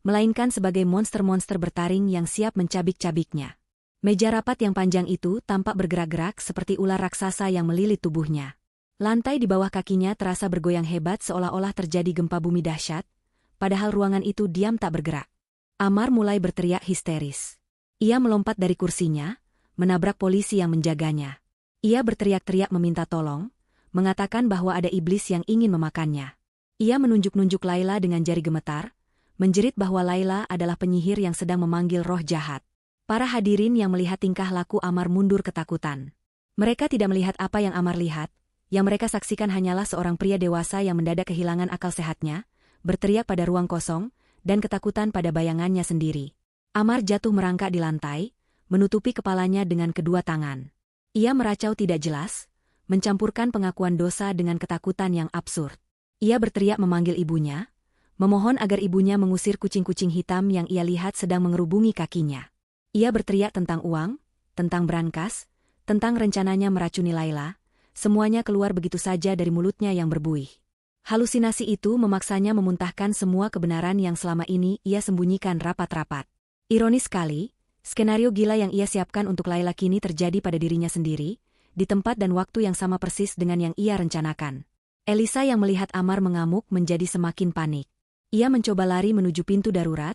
melainkan sebagai monster-monster bertaring yang siap mencabik-cabiknya. Meja rapat yang panjang itu tampak bergerak-gerak seperti ular raksasa yang melilit tubuhnya. Lantai di bawah kakinya terasa bergoyang hebat seolah-olah terjadi gempa bumi dahsyat, padahal ruangan itu diam tak bergerak. Amar mulai berteriak histeris. Ia melompat dari kursinya, menabrak polisi yang menjaganya. Ia berteriak-teriak meminta tolong, mengatakan bahwa ada iblis yang ingin memakannya. Ia menunjuk-nunjuk Laila dengan jari gemetar, menjerit bahwa Laila adalah penyihir yang sedang memanggil roh jahat. Para hadirin yang melihat tingkah laku Amar mundur ketakutan. Mereka tidak melihat apa yang Amar lihat, yang mereka saksikan hanyalah seorang pria dewasa yang mendadak kehilangan akal sehatnya, berteriak pada ruang kosong, dan ketakutan pada bayangannya sendiri. Amar jatuh merangkak di lantai, menutupi kepalanya dengan kedua tangan. Ia meracau tidak jelas, mencampurkan pengakuan dosa dengan ketakutan yang absurd. Ia berteriak memanggil ibunya, memohon agar ibunya mengusir kucing-kucing hitam yang ia lihat sedang mengerubungi kakinya. Ia berteriak tentang uang, tentang brankas, tentang rencananya meracuni Laila, semuanya keluar begitu saja dari mulutnya yang berbuih. Halusinasi itu memaksanya memuntahkan semua kebenaran yang selama ini ia sembunyikan rapat-rapat. Ironis sekali, skenario gila yang ia siapkan untuk Laila kini terjadi pada dirinya sendiri, di tempat dan waktu yang sama persis dengan yang ia rencanakan. Elisa yang melihat Amar mengamuk menjadi semakin panik. Ia mencoba lari menuju pintu darurat,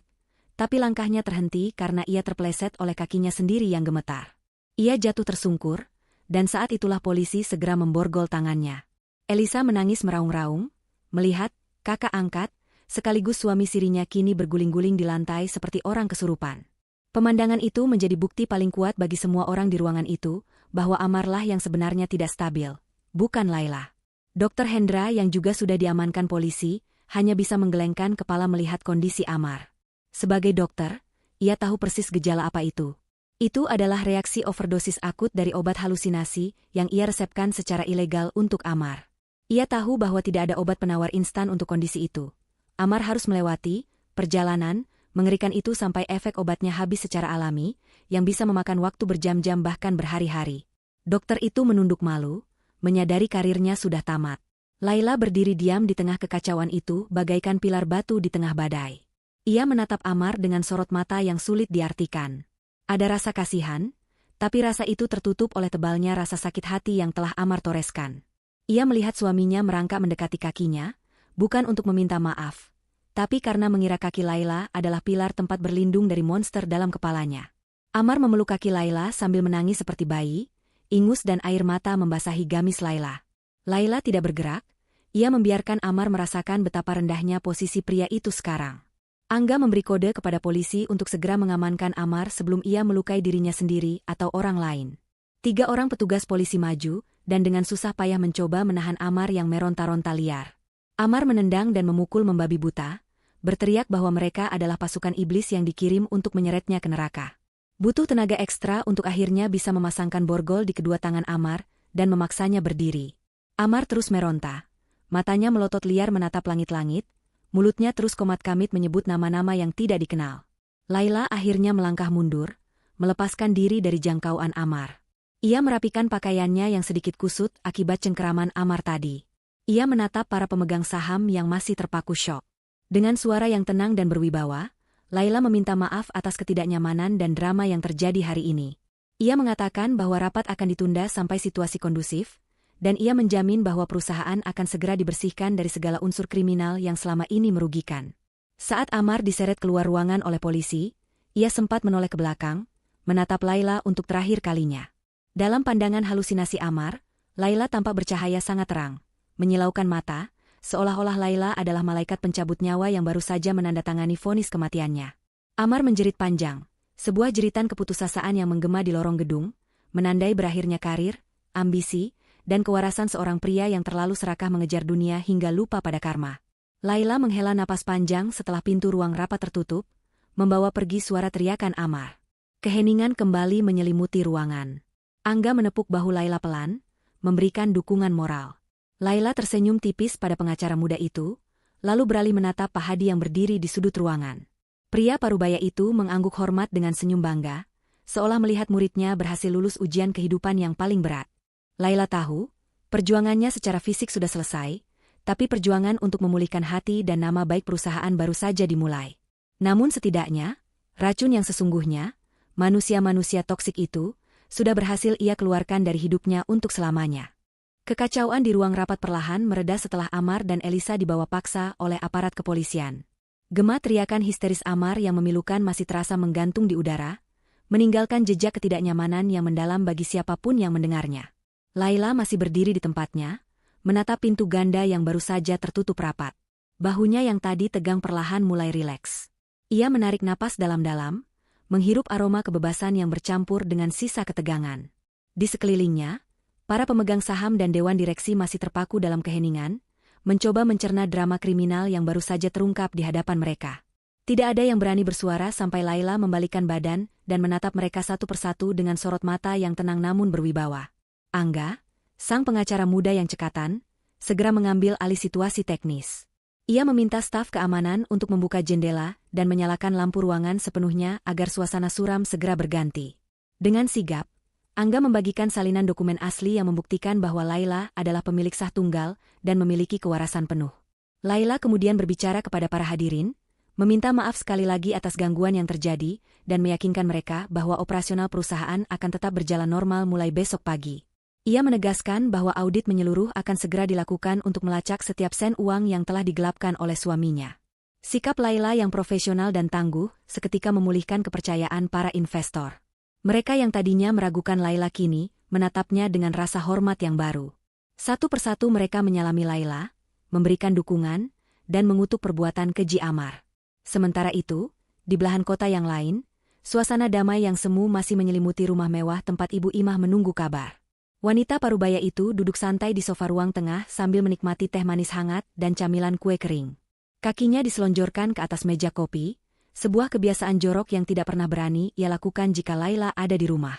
tapi langkahnya terhenti karena ia terpeleset oleh kakinya sendiri yang gemetar. Ia jatuh tersungkur, dan saat itulah polisi segera memborgol tangannya. Elisa menangis meraung-raung, melihat kakak angkat, sekaligus suami sirinya kini berguling-guling di lantai seperti orang kesurupan. Pemandangan itu menjadi bukti paling kuat bagi semua orang di ruangan itu, bahwa Amarlah yang sebenarnya tidak stabil, bukan Laila. Dr. Hendra yang juga sudah diamankan polisi, hanya bisa menggelengkan kepala melihat kondisi Amar. Sebagai dokter, ia tahu persis gejala apa itu. Itu adalah reaksi overdosis akut dari obat halusinasi yang ia resepkan secara ilegal untuk Amar. Ia tahu bahwa tidak ada obat penawar instan untuk kondisi itu. Amar harus melewati perjalanan mengerikan itu sampai efek obatnya habis secara alami, yang bisa memakan waktu berjam-jam bahkan berhari-hari. Dokter itu menunduk malu, menyadari karirnya sudah tamat. Laila berdiri diam di tengah kekacauan itu bagaikan pilar batu di tengah badai. Ia menatap Amar dengan sorot mata yang sulit diartikan. Ada rasa kasihan, tapi rasa itu tertutup oleh tebalnya rasa sakit hati yang telah Amar toreskan. Ia melihat suaminya merangkak mendekati kakinya, bukan untuk meminta maaf, tapi karena mengira kaki Laila adalah pilar tempat berlindung dari monster dalam kepalanya. Amar memeluk kaki Laila sambil menangis seperti bayi, ingus dan air mata membasahi gamis Laila. Laila tidak bergerak, ia membiarkan Amar merasakan betapa rendahnya posisi pria itu sekarang. Angga memberi kode kepada polisi untuk segera mengamankan Amar sebelum ia melukai dirinya sendiri atau orang lain. 3 orang petugas polisi maju, dan dengan susah payah mencoba menahan Amar yang meronta-ronta liar. Amar menendang dan memukul membabi buta, berteriak bahwa mereka adalah pasukan iblis yang dikirim untuk menyeretnya ke neraka. Butuh tenaga ekstra untuk akhirnya bisa memasangkan borgol di kedua tangan Amar, dan memaksanya berdiri. Amar terus meronta. Matanya melotot liar menatap langit-langit, mulutnya terus komat-kamit menyebut nama-nama yang tidak dikenal. Laila akhirnya melangkah mundur, melepaskan diri dari jangkauan Amar. Ia merapikan pakaiannya yang sedikit kusut akibat cengkeraman Amar tadi. Ia menatap para pemegang saham yang masih terpaku syok. Dengan suara yang tenang dan berwibawa, Laila meminta maaf atas ketidaknyamanan dan drama yang terjadi hari ini. Ia mengatakan bahwa rapat akan ditunda sampai situasi kondusif, dan ia menjamin bahwa perusahaan akan segera dibersihkan dari segala unsur kriminal yang selama ini merugikan. Saat Amar diseret keluar ruangan oleh polisi, ia sempat menoleh ke belakang, menatap Laila untuk terakhir kalinya. Dalam pandangan halusinasi Amar, Laila tampak bercahaya sangat terang, menyilaukan mata, seolah-olah Laila adalah malaikat pencabut nyawa yang baru saja menandatangani vonis kematiannya. Amar menjerit panjang, sebuah jeritan keputusasaan yang menggema di lorong gedung, menandai berakhirnya karir, ambisi, dan kewarasan seorang pria yang terlalu serakah mengejar dunia hingga lupa pada karma. Laila menghela napas panjang setelah pintu ruang rapat tertutup, membawa pergi suara teriakan Amar. Keheningan kembali menyelimuti ruangan. Angga menepuk bahu Laila pelan, memberikan dukungan moral. Laila tersenyum tipis pada pengacara muda itu, lalu beralih menatap Pak Hadi yang berdiri di sudut ruangan. Pria parubaya itu mengangguk hormat dengan senyum bangga, seolah melihat muridnya berhasil lulus ujian kehidupan yang paling berat. Laila tahu, perjuangannya secara fisik sudah selesai, tapi perjuangan untuk memulihkan hati dan nama baik perusahaan baru saja dimulai. Namun setidaknya, racun yang sesungguhnya, manusia-manusia toksik itu, sudah berhasil ia keluarkan dari hidupnya untuk selamanya. Kekacauan di ruang rapat perlahan mereda setelah Amar dan Elisa dibawa paksa oleh aparat kepolisian. Gema teriakan histeris Amar yang memilukan masih terasa menggantung di udara, meninggalkan jejak ketidaknyamanan yang mendalam bagi siapapun yang mendengarnya. Laila masih berdiri di tempatnya, menatap pintu ganda yang baru saja tertutup rapat. Bahunya yang tadi tegang perlahan mulai rileks. Ia menarik napas dalam-dalam, menghirup aroma kebebasan yang bercampur dengan sisa ketegangan. Di sekelilingnya, para pemegang saham dan dewan direksi masih terpaku dalam keheningan, mencoba mencerna drama kriminal yang baru saja terungkap di hadapan mereka. Tidak ada yang berani bersuara sampai Laila membalikkan badan dan menatap mereka satu persatu dengan sorot mata yang tenang namun berwibawa. Angga, sang pengacara muda yang cekatan, segera mengambil alih situasi teknis. Ia meminta staf keamanan untuk membuka jendela dan menyalakan lampu ruangan sepenuhnya agar suasana suram segera berganti. Dengan sigap, Angga membagikan salinan dokumen asli yang membuktikan bahwa Laila adalah pemilik sah tunggal dan memiliki kewarasan penuh. Laila kemudian berbicara kepada para hadirin, meminta maaf sekali lagi atas gangguan yang terjadi dan meyakinkan mereka bahwa operasional perusahaan akan tetap berjalan normal mulai besok pagi. Ia menegaskan bahwa audit menyeluruh akan segera dilakukan untuk melacak setiap sen uang yang telah digelapkan oleh suaminya. Sikap Laila yang profesional dan tangguh seketika memulihkan kepercayaan para investor. Mereka yang tadinya meragukan Laila kini menatapnya dengan rasa hormat yang baru. Satu persatu mereka menyalami Laila, memberikan dukungan, dan mengutuk perbuatan keji Amar. Sementara itu, di belahan kota yang lain, suasana damai yang semu masih menyelimuti rumah mewah tempat Ibu Imah menunggu kabar. Wanita parubaya itu duduk santai di sofa ruang tengah sambil menikmati teh manis hangat dan camilan kue kering. Kakinya diselonjorkan ke atas meja kopi, sebuah kebiasaan jorok yang tidak pernah berani ia lakukan jika Laila ada di rumah.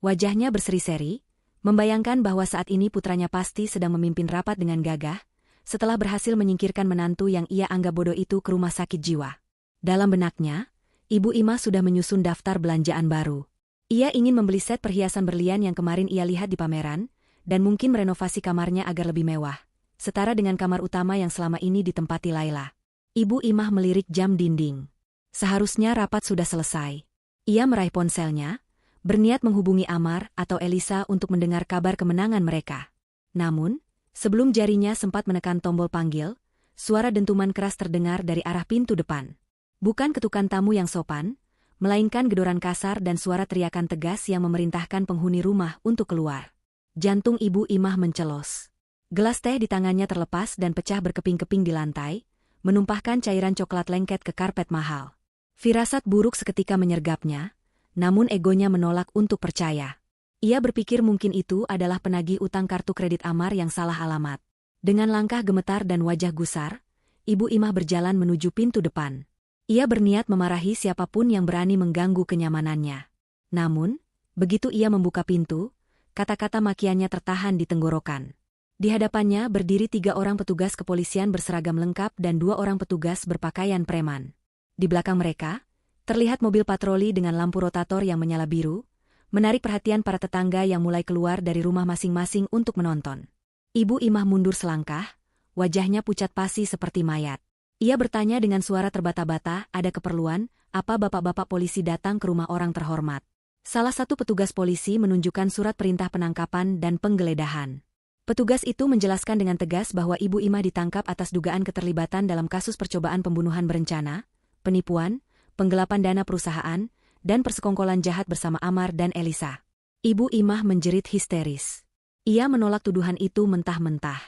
Wajahnya berseri-seri, membayangkan bahwa saat ini putranya pasti sedang memimpin rapat dengan gagah, setelah berhasil menyingkirkan menantu yang ia anggap bodoh itu ke rumah sakit jiwa. Dalam benaknya, Ibu Imah sudah menyusun daftar belanjaan baru. Ia ingin membeli set perhiasan berlian yang kemarin ia lihat di pameran, dan mungkin merenovasi kamarnya agar lebih mewah, setara dengan kamar utama yang selama ini ditempati Laila. Ibu Imah melirik jam dinding. Seharusnya rapat sudah selesai. Ia meraih ponselnya, berniat menghubungi Amar atau Elisa untuk mendengar kabar kemenangan mereka. Namun, sebelum jarinya sempat menekan tombol panggil, suara dentuman keras terdengar dari arah pintu depan. Bukan ketukan tamu yang sopan, melainkan gedoran kasar dan suara teriakan tegas yang memerintahkan penghuni rumah untuk keluar. Jantung Ibu Imah mencelos. Gelas teh di tangannya terlepas dan pecah berkeping-keping di lantai, menumpahkan cairan coklat lengket ke karpet mahal. Firasat buruk seketika menyergapnya, namun egonya menolak untuk percaya. Ia berpikir mungkin itu adalah penagih utang kartu kredit Amar yang salah alamat. Dengan langkah gemetar dan wajah gusar, Ibu Imah berjalan menuju pintu depan. Ia berniat memarahi siapapun yang berani mengganggu kenyamanannya. Namun, begitu ia membuka pintu, kata-kata makiannya tertahan di tenggorokan. Di hadapannya berdiri 3 orang petugas kepolisian berseragam lengkap dan 2 orang petugas berpakaian preman. Di belakang mereka, terlihat mobil patroli dengan lampu rotator yang menyala biru, menarik perhatian para tetangga yang mulai keluar dari rumah masing-masing untuk menonton. Ibu Imah mundur selangkah, wajahnya pucat pasi seperti mayat. Ia bertanya dengan suara terbata-bata, ada keperluan, apa bapak-bapak polisi datang ke rumah orang terhormat? Salah satu petugas polisi menunjukkan surat perintah penangkapan dan penggeledahan. Petugas itu menjelaskan dengan tegas bahwa Ibu Imah ditangkap atas dugaan keterlibatan dalam kasus percobaan pembunuhan berencana, penipuan, penggelapan dana perusahaan, dan persekongkolan jahat bersama Amar dan Elisa. Ibu Imah menjerit histeris. Ia menolak tuduhan itu mentah-mentah.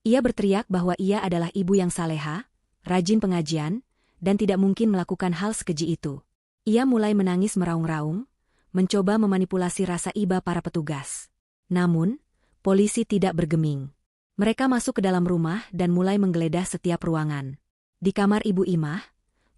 Ia berteriak bahwa ia adalah ibu yang saleha, rajin pengajian, dan tidak mungkin melakukan hal sekeji itu. Ia mulai menangis meraung-raung, mencoba memanipulasi rasa iba para petugas. Namun, polisi tidak bergeming. Mereka masuk ke dalam rumah dan mulai menggeledah setiap ruangan. Di kamar Ibu Imah,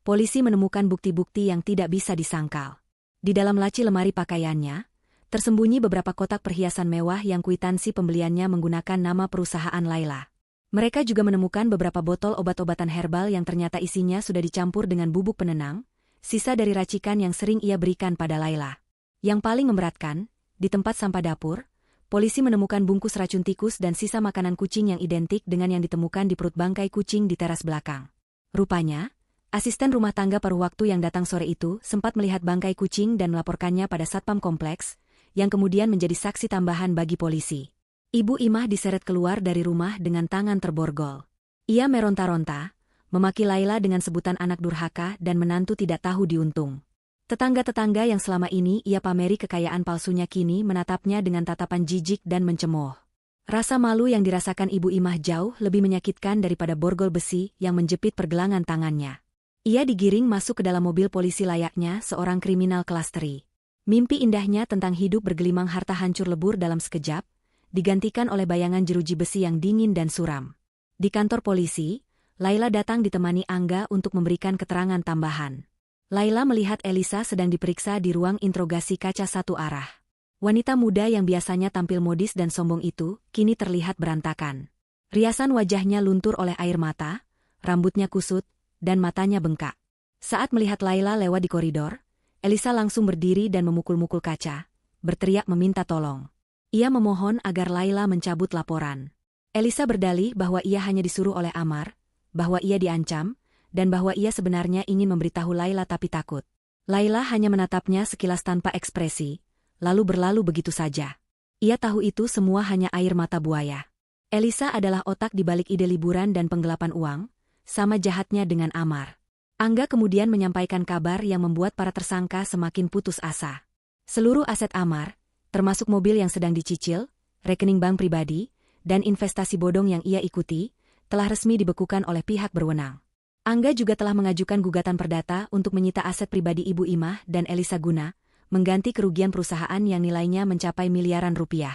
polisi menemukan bukti-bukti yang tidak bisa disangkal. Di dalam laci lemari pakaiannya, Tersembunyi beberapa kotak perhiasan mewah yang kwitansi pembeliannya menggunakan nama perusahaan Laila. Mereka juga menemukan beberapa botol obat-obatan herbal yang ternyata isinya sudah dicampur dengan bubuk penenang, sisa dari racikan yang sering ia berikan pada Laila. Yang paling memberatkan, di tempat sampah dapur, polisi menemukan bungkus racun tikus dan sisa makanan kucing yang identik dengan yang ditemukan di perut bangkai kucing di teras belakang. Rupanya, asisten rumah tangga paruh waktu yang datang sore itu sempat melihat bangkai kucing dan melaporkannya pada Satpam Kompleks, yang kemudian menjadi saksi tambahan bagi polisi. Ibu Imah diseret keluar dari rumah dengan tangan terborgol. Ia meronta-ronta, memaki Laila dengan sebutan anak durhaka dan menantu tidak tahu diuntung. Tetangga-tetangga yang selama ini ia pameri kekayaan palsunya kini menatapnya dengan tatapan jijik dan mencemooh. Rasa malu yang dirasakan Ibu Imah jauh lebih menyakitkan daripada borgol besi yang menjepit pergelangan tangannya. Ia digiring masuk ke dalam mobil polisi layaknya seorang kriminal kelas teri. Mimpi indahnya tentang hidup bergelimang harta hancur lebur dalam sekejap, digantikan oleh bayangan jeruji besi yang dingin dan suram. Di kantor polisi, Laila datang ditemani Angga untuk memberikan keterangan tambahan. Laila melihat Elisa sedang diperiksa di ruang interogasi kaca satu arah. Wanita muda yang biasanya tampil modis dan sombong itu, kini terlihat berantakan. Riasan wajahnya luntur oleh air mata, rambutnya kusut, dan matanya bengkak. Saat melihat Laila lewat di koridor, Elisa langsung berdiri dan memukul-mukul kaca, berteriak meminta tolong. Ia memohon agar Laila mencabut laporan. Elisa berdalih bahwa ia hanya disuruh oleh Amar, bahwa ia diancam, dan bahwa ia sebenarnya ingin memberitahu Laila tapi takut. Laila hanya menatapnya sekilas tanpa ekspresi, lalu berlalu begitu saja. Ia tahu itu semua hanya air mata buaya. Elisa adalah otak di balik ide liburan dan penggelapan uang, sama jahatnya dengan Amar. Angga kemudian menyampaikan kabar yang membuat para tersangka semakin putus asa. Seluruh aset Amar, termasuk mobil yang sedang dicicil, rekening bank pribadi, dan investasi bodong yang ia ikuti, telah resmi dibekukan oleh pihak berwenang. Angga juga telah mengajukan gugatan perdata untuk menyita aset pribadi Ibu Imah dan Elisa guna mengganti kerugian perusahaan yang nilainya mencapai miliaran rupiah.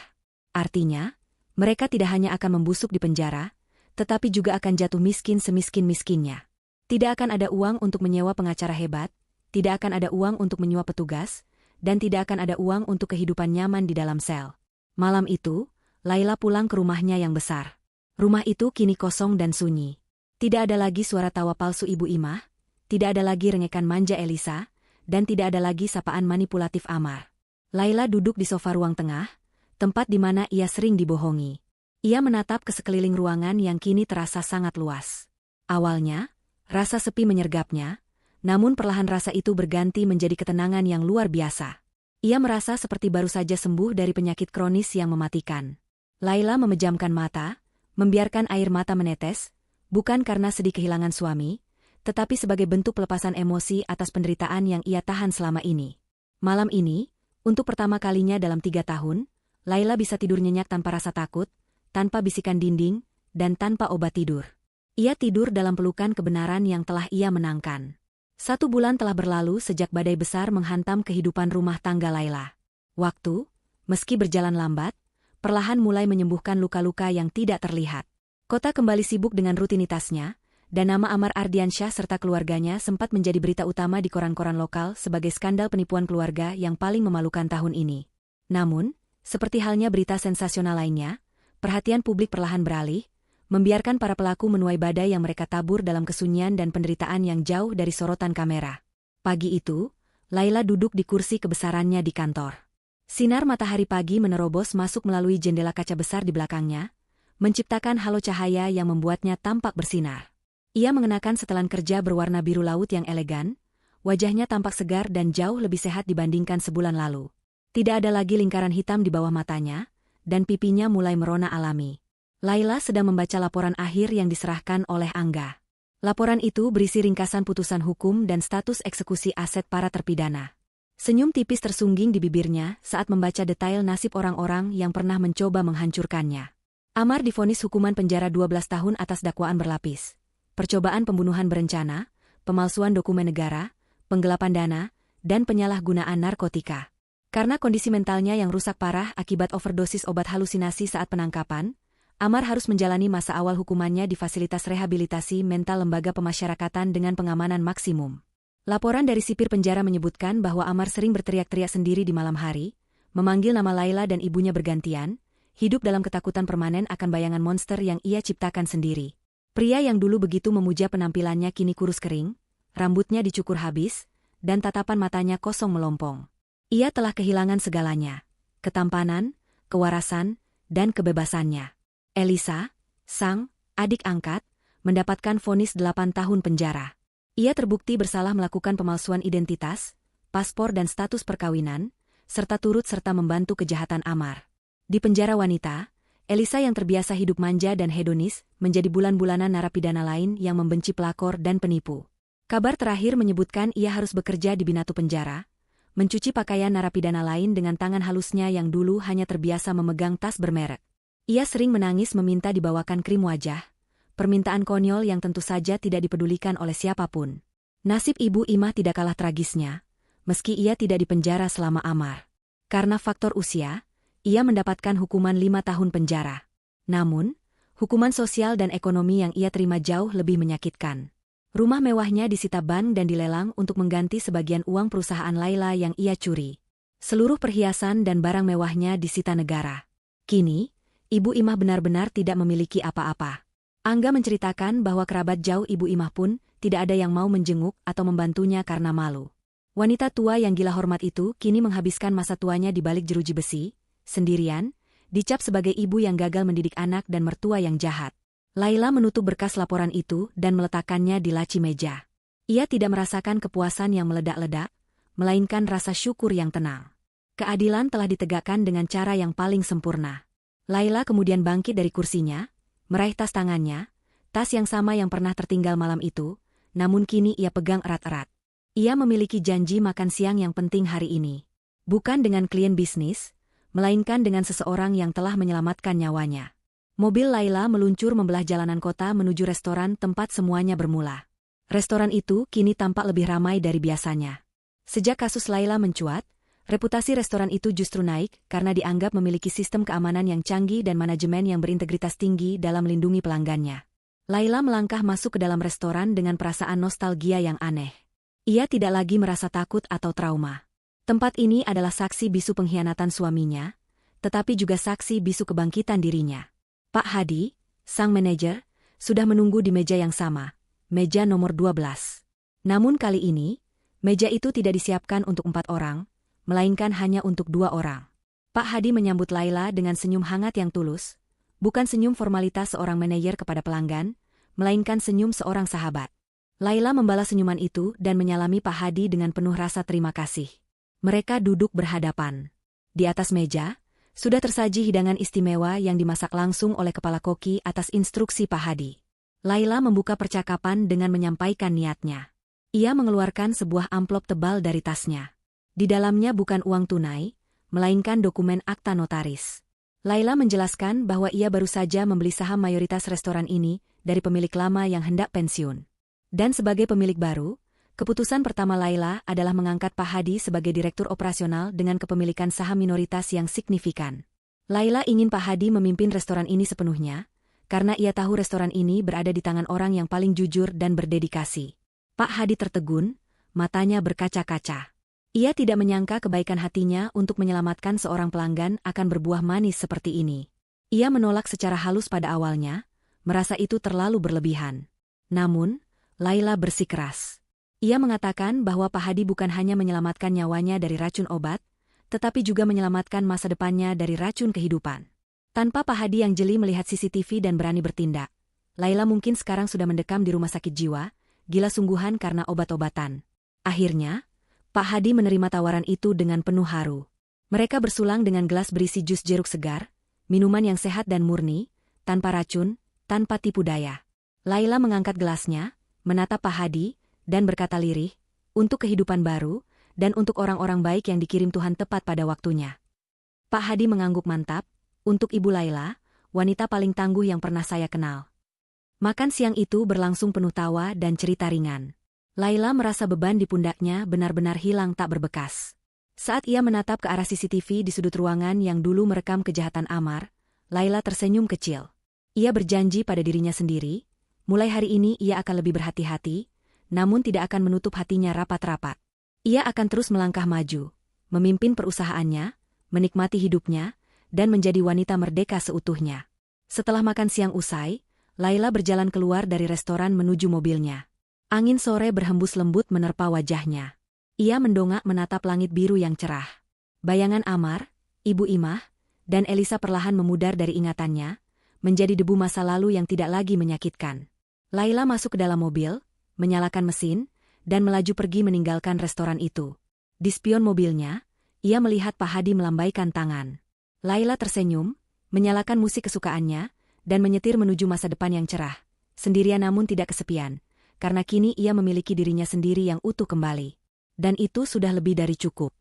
Artinya, mereka tidak hanya akan membusuk di penjara, tetapi juga akan jatuh miskin semiskin-miskinnya. Tidak akan ada uang untuk menyewa pengacara hebat, tidak akan ada uang untuk menyuap petugas, dan tidak akan ada uang untuk kehidupan nyaman di dalam sel. Malam itu, Laila pulang ke rumahnya yang besar. Rumah itu kini kosong dan sunyi. Tidak ada lagi suara tawa palsu Ibu Imah, tidak ada lagi rengekan manja Elisa, dan tidak ada lagi sapaan manipulatif Amar. Laila duduk di sofa ruang tengah, tempat di mana ia sering dibohongi. Ia menatap ke sekeliling ruangan yang kini terasa sangat luas. Awalnya, rasa sepi menyergapnya, namun perlahan rasa itu berganti menjadi ketenangan yang luar biasa. Ia merasa seperti baru saja sembuh dari penyakit kronis yang mematikan. Laila memejamkan mata, membiarkan air mata menetes, bukan karena sedih kehilangan suami, tetapi sebagai bentuk pelepasan emosi atas penderitaan yang ia tahan selama ini. Malam ini, untuk pertama kalinya dalam 3 tahun, Laila bisa tidur nyenyak tanpa rasa takut, tanpa bisikan dinding, dan tanpa obat tidur. Ia tidur dalam pelukan kebenaran yang telah ia menangkan. 1 bulan telah berlalu sejak badai besar menghantam kehidupan rumah tangga Laila. Waktu, meski berjalan lambat, perlahan mulai menyembuhkan luka-luka yang tidak terlihat. Kota kembali sibuk dengan rutinitasnya, dan nama Amar Ardiansyah serta keluarganya sempat menjadi berita utama di koran-koran lokal sebagai skandal penipuan keluarga yang paling memalukan tahun ini. Namun, seperti halnya berita sensasional lainnya, perhatian publik perlahan beralih, membiarkan para pelaku menuai badai yang mereka tabur dalam kesunyian dan penderitaan yang jauh dari sorotan kamera. Pagi itu, Laila duduk di kursi kebesarannya di kantor. Sinar matahari pagi menerobos masuk melalui jendela kaca besar di belakangnya, menciptakan halo cahaya yang membuatnya tampak bersinar. Ia mengenakan setelan kerja berwarna biru laut yang elegan, wajahnya tampak segar dan jauh lebih sehat dibandingkan sebulan lalu. Tidak ada lagi lingkaran hitam di bawah matanya, dan pipinya mulai merona alami. Laila sedang membaca laporan akhir yang diserahkan oleh Angga. Laporan itu berisi ringkasan putusan hukum dan status eksekusi aset para terpidana. Senyum tipis tersungging di bibirnya saat membaca detail nasib orang-orang yang pernah mencoba menghancurkannya. Amar divonis hukuman penjara 12 tahun atas dakwaan berlapis. Percobaan pembunuhan berencana, pemalsuan dokumen negara, penggelapan dana, dan penyalahgunaan narkotika. Karena kondisi mentalnya yang rusak parah akibat overdosis obat halusinasi saat penangkapan, Amar harus menjalani masa awal hukumannya di fasilitas rehabilitasi mental lembaga pemasyarakatan dengan pengamanan maksimum. Laporan dari sipir penjara menyebutkan bahwa Amar sering berteriak-teriak sendiri di malam hari, memanggil nama Laila dan ibunya bergantian, hidup dalam ketakutan permanen akan bayangan monster yang ia ciptakan sendiri. Pria yang dulu begitu memuja penampilannya kini kurus kering, rambutnya dicukur habis, dan tatapan matanya kosong melompong. Ia telah kehilangan segalanya, ketampanan, kewarasan, dan kebebasannya. Elisa, sang adik angkat, mendapatkan vonis 8 tahun penjara. Ia terbukti bersalah melakukan pemalsuan identitas, paspor dan status perkawinan, serta turut serta membantu kejahatan Amar. Di penjara wanita, Elisa yang terbiasa hidup manja dan hedonis menjadi bulan-bulanan narapidana lain yang membenci pelakor dan penipu. Kabar terakhir menyebutkan ia harus bekerja di binatu penjara, mencuci pakaian narapidana lain dengan tangan halusnya yang dulu hanya terbiasa memegang tas bermerek. Ia sering menangis meminta dibawakan krim wajah, permintaan konyol yang tentu saja tidak dipedulikan oleh siapapun. Nasib Ibu Imah tidak kalah tragisnya, meski ia tidak dipenjara selama Amar. Karena faktor usia, ia mendapatkan hukuman 5 tahun penjara. Namun, hukuman sosial dan ekonomi yang ia terima jauh lebih menyakitkan. Rumah mewahnya disita bank dan dilelang untuk mengganti sebagian uang perusahaan Laila yang ia curi. Seluruh perhiasan dan barang mewahnya disita negara. Kini, Ibu Imah benar-benar tidak memiliki apa-apa. Angga menceritakan bahwa kerabat jauh Ibu Imah pun tidak ada yang mau menjenguk atau membantunya karena malu. Wanita tua yang gila hormat itu kini menghabiskan masa tuanya di balik jeruji besi, sendirian, dicap sebagai ibu yang gagal mendidik anak dan mertua yang jahat. Laila menutup berkas laporan itu dan meletakkannya di laci meja. Ia tidak merasakan kepuasan yang meledak-ledak, melainkan rasa syukur yang tenang. Keadilan telah ditegakkan dengan cara yang paling sempurna. Laila kemudian bangkit dari kursinya, meraih tas tangannya, tas yang sama yang pernah tertinggal malam itu, namun kini ia pegang erat-erat. Ia memiliki janji makan siang yang penting hari ini. Bukan dengan klien bisnis, melainkan dengan seseorang yang telah menyelamatkan nyawanya. Mobil Laila meluncur membelah jalanan kota menuju restoran tempat semuanya bermula. Restoran itu kini tampak lebih ramai dari biasanya. Sejak kasus Laila mencuat, reputasi restoran itu justru naik karena dianggap memiliki sistem keamanan yang canggih dan manajemen yang berintegritas tinggi dalam melindungi pelanggannya. Laila melangkah masuk ke dalam restoran dengan perasaan nostalgia yang aneh. Ia tidak lagi merasa takut atau trauma. Tempat ini adalah saksi bisu pengkhianatan suaminya, tetapi juga saksi bisu kebangkitan dirinya. Pak Hadi, sang manajer, sudah menunggu di meja yang sama, meja nomor 12. Namun kali ini, meja itu tidak disiapkan untuk 4 orang, melainkan hanya untuk 2 orang. Pak Hadi menyambut Laila dengan senyum hangat yang tulus, bukan senyum formalitas seorang manajer kepada pelanggan, melainkan senyum seorang sahabat. Laila membalas senyuman itu dan menyalami Pak Hadi dengan penuh rasa terima kasih. Mereka duduk berhadapan. Di atas meja, sudah tersaji hidangan istimewa yang dimasak langsung oleh kepala koki atas instruksi Pak Hadi. Laila membuka percakapan dengan menyampaikan niatnya. Ia mengeluarkan sebuah amplop tebal dari tasnya. Di dalamnya bukan uang tunai, melainkan dokumen akta notaris. Laila menjelaskan bahwa ia baru saja membeli saham mayoritas restoran ini dari pemilik lama yang hendak pensiun. Dan sebagai pemilik baru, keputusan pertama Laila adalah mengangkat Pak Hadi sebagai direktur operasional dengan kepemilikan saham minoritas yang signifikan. Laila ingin Pak Hadi memimpin restoran ini sepenuhnya, karena ia tahu restoran ini berada di tangan orang yang paling jujur dan berdedikasi. Pak Hadi tertegun, matanya berkaca-kaca. Ia tidak menyangka kebaikan hatinya untuk menyelamatkan seorang pelanggan akan berbuah manis seperti ini. Ia menolak secara halus pada awalnya, merasa itu terlalu berlebihan. Namun, Laila bersikeras. Ia mengatakan bahwa Pak Hadi bukan hanya menyelamatkan nyawanya dari racun obat, tetapi juga menyelamatkan masa depannya dari racun kehidupan. Tanpa Pak Hadi yang jeli melihat CCTV dan berani bertindak, Laila mungkin sekarang sudah mendekam di rumah sakit jiwa, gila sungguhan karena obat-obatan. Akhirnya, Pak Hadi menerima tawaran itu dengan penuh haru. Mereka bersulang dengan gelas berisi jus jeruk segar, minuman yang sehat dan murni, tanpa racun, tanpa tipu daya. Laila mengangkat gelasnya, menatap Pak Hadi, dan berkata lirih, untuk kehidupan baru, dan untuk orang-orang baik yang dikirim Tuhan tepat pada waktunya. Pak Hadi mengangguk mantap, untuk Ibu Laila, wanita paling tangguh yang pernah saya kenal. Makan siang itu berlangsung penuh tawa dan cerita ringan. Laila merasa beban di pundaknya benar-benar hilang tak berbekas. Saat ia menatap ke arah CCTV di sudut ruangan yang dulu merekam kejahatan Amar, Laila tersenyum kecil. Ia berjanji pada dirinya sendiri, mulai hari ini ia akan lebih berhati-hati, namun tidak akan menutup hatinya rapat-rapat. Ia akan terus melangkah maju, memimpin perusahaannya, menikmati hidupnya, dan menjadi wanita merdeka seutuhnya. Setelah makan siang usai, Laila berjalan keluar dari restoran menuju mobilnya. Angin sore berhembus lembut menerpa wajahnya. Ia mendongak menatap langit biru yang cerah. Bayangan Amar, Ibu Imah, dan Elisa perlahan memudar dari ingatannya, menjadi debu masa lalu yang tidak lagi menyakitkan. Laila masuk ke dalam mobil, menyalakan mesin, dan melaju pergi meninggalkan restoran itu. Di spion mobilnya, ia melihat Pak Hadi melambaikan tangan. Laila tersenyum, menyalakan musik kesukaannya, dan menyetir menuju masa depan yang cerah, sendirian namun tidak kesepian, karena kini ia memiliki dirinya sendiri yang utuh kembali. Dan itu sudah lebih dari cukup.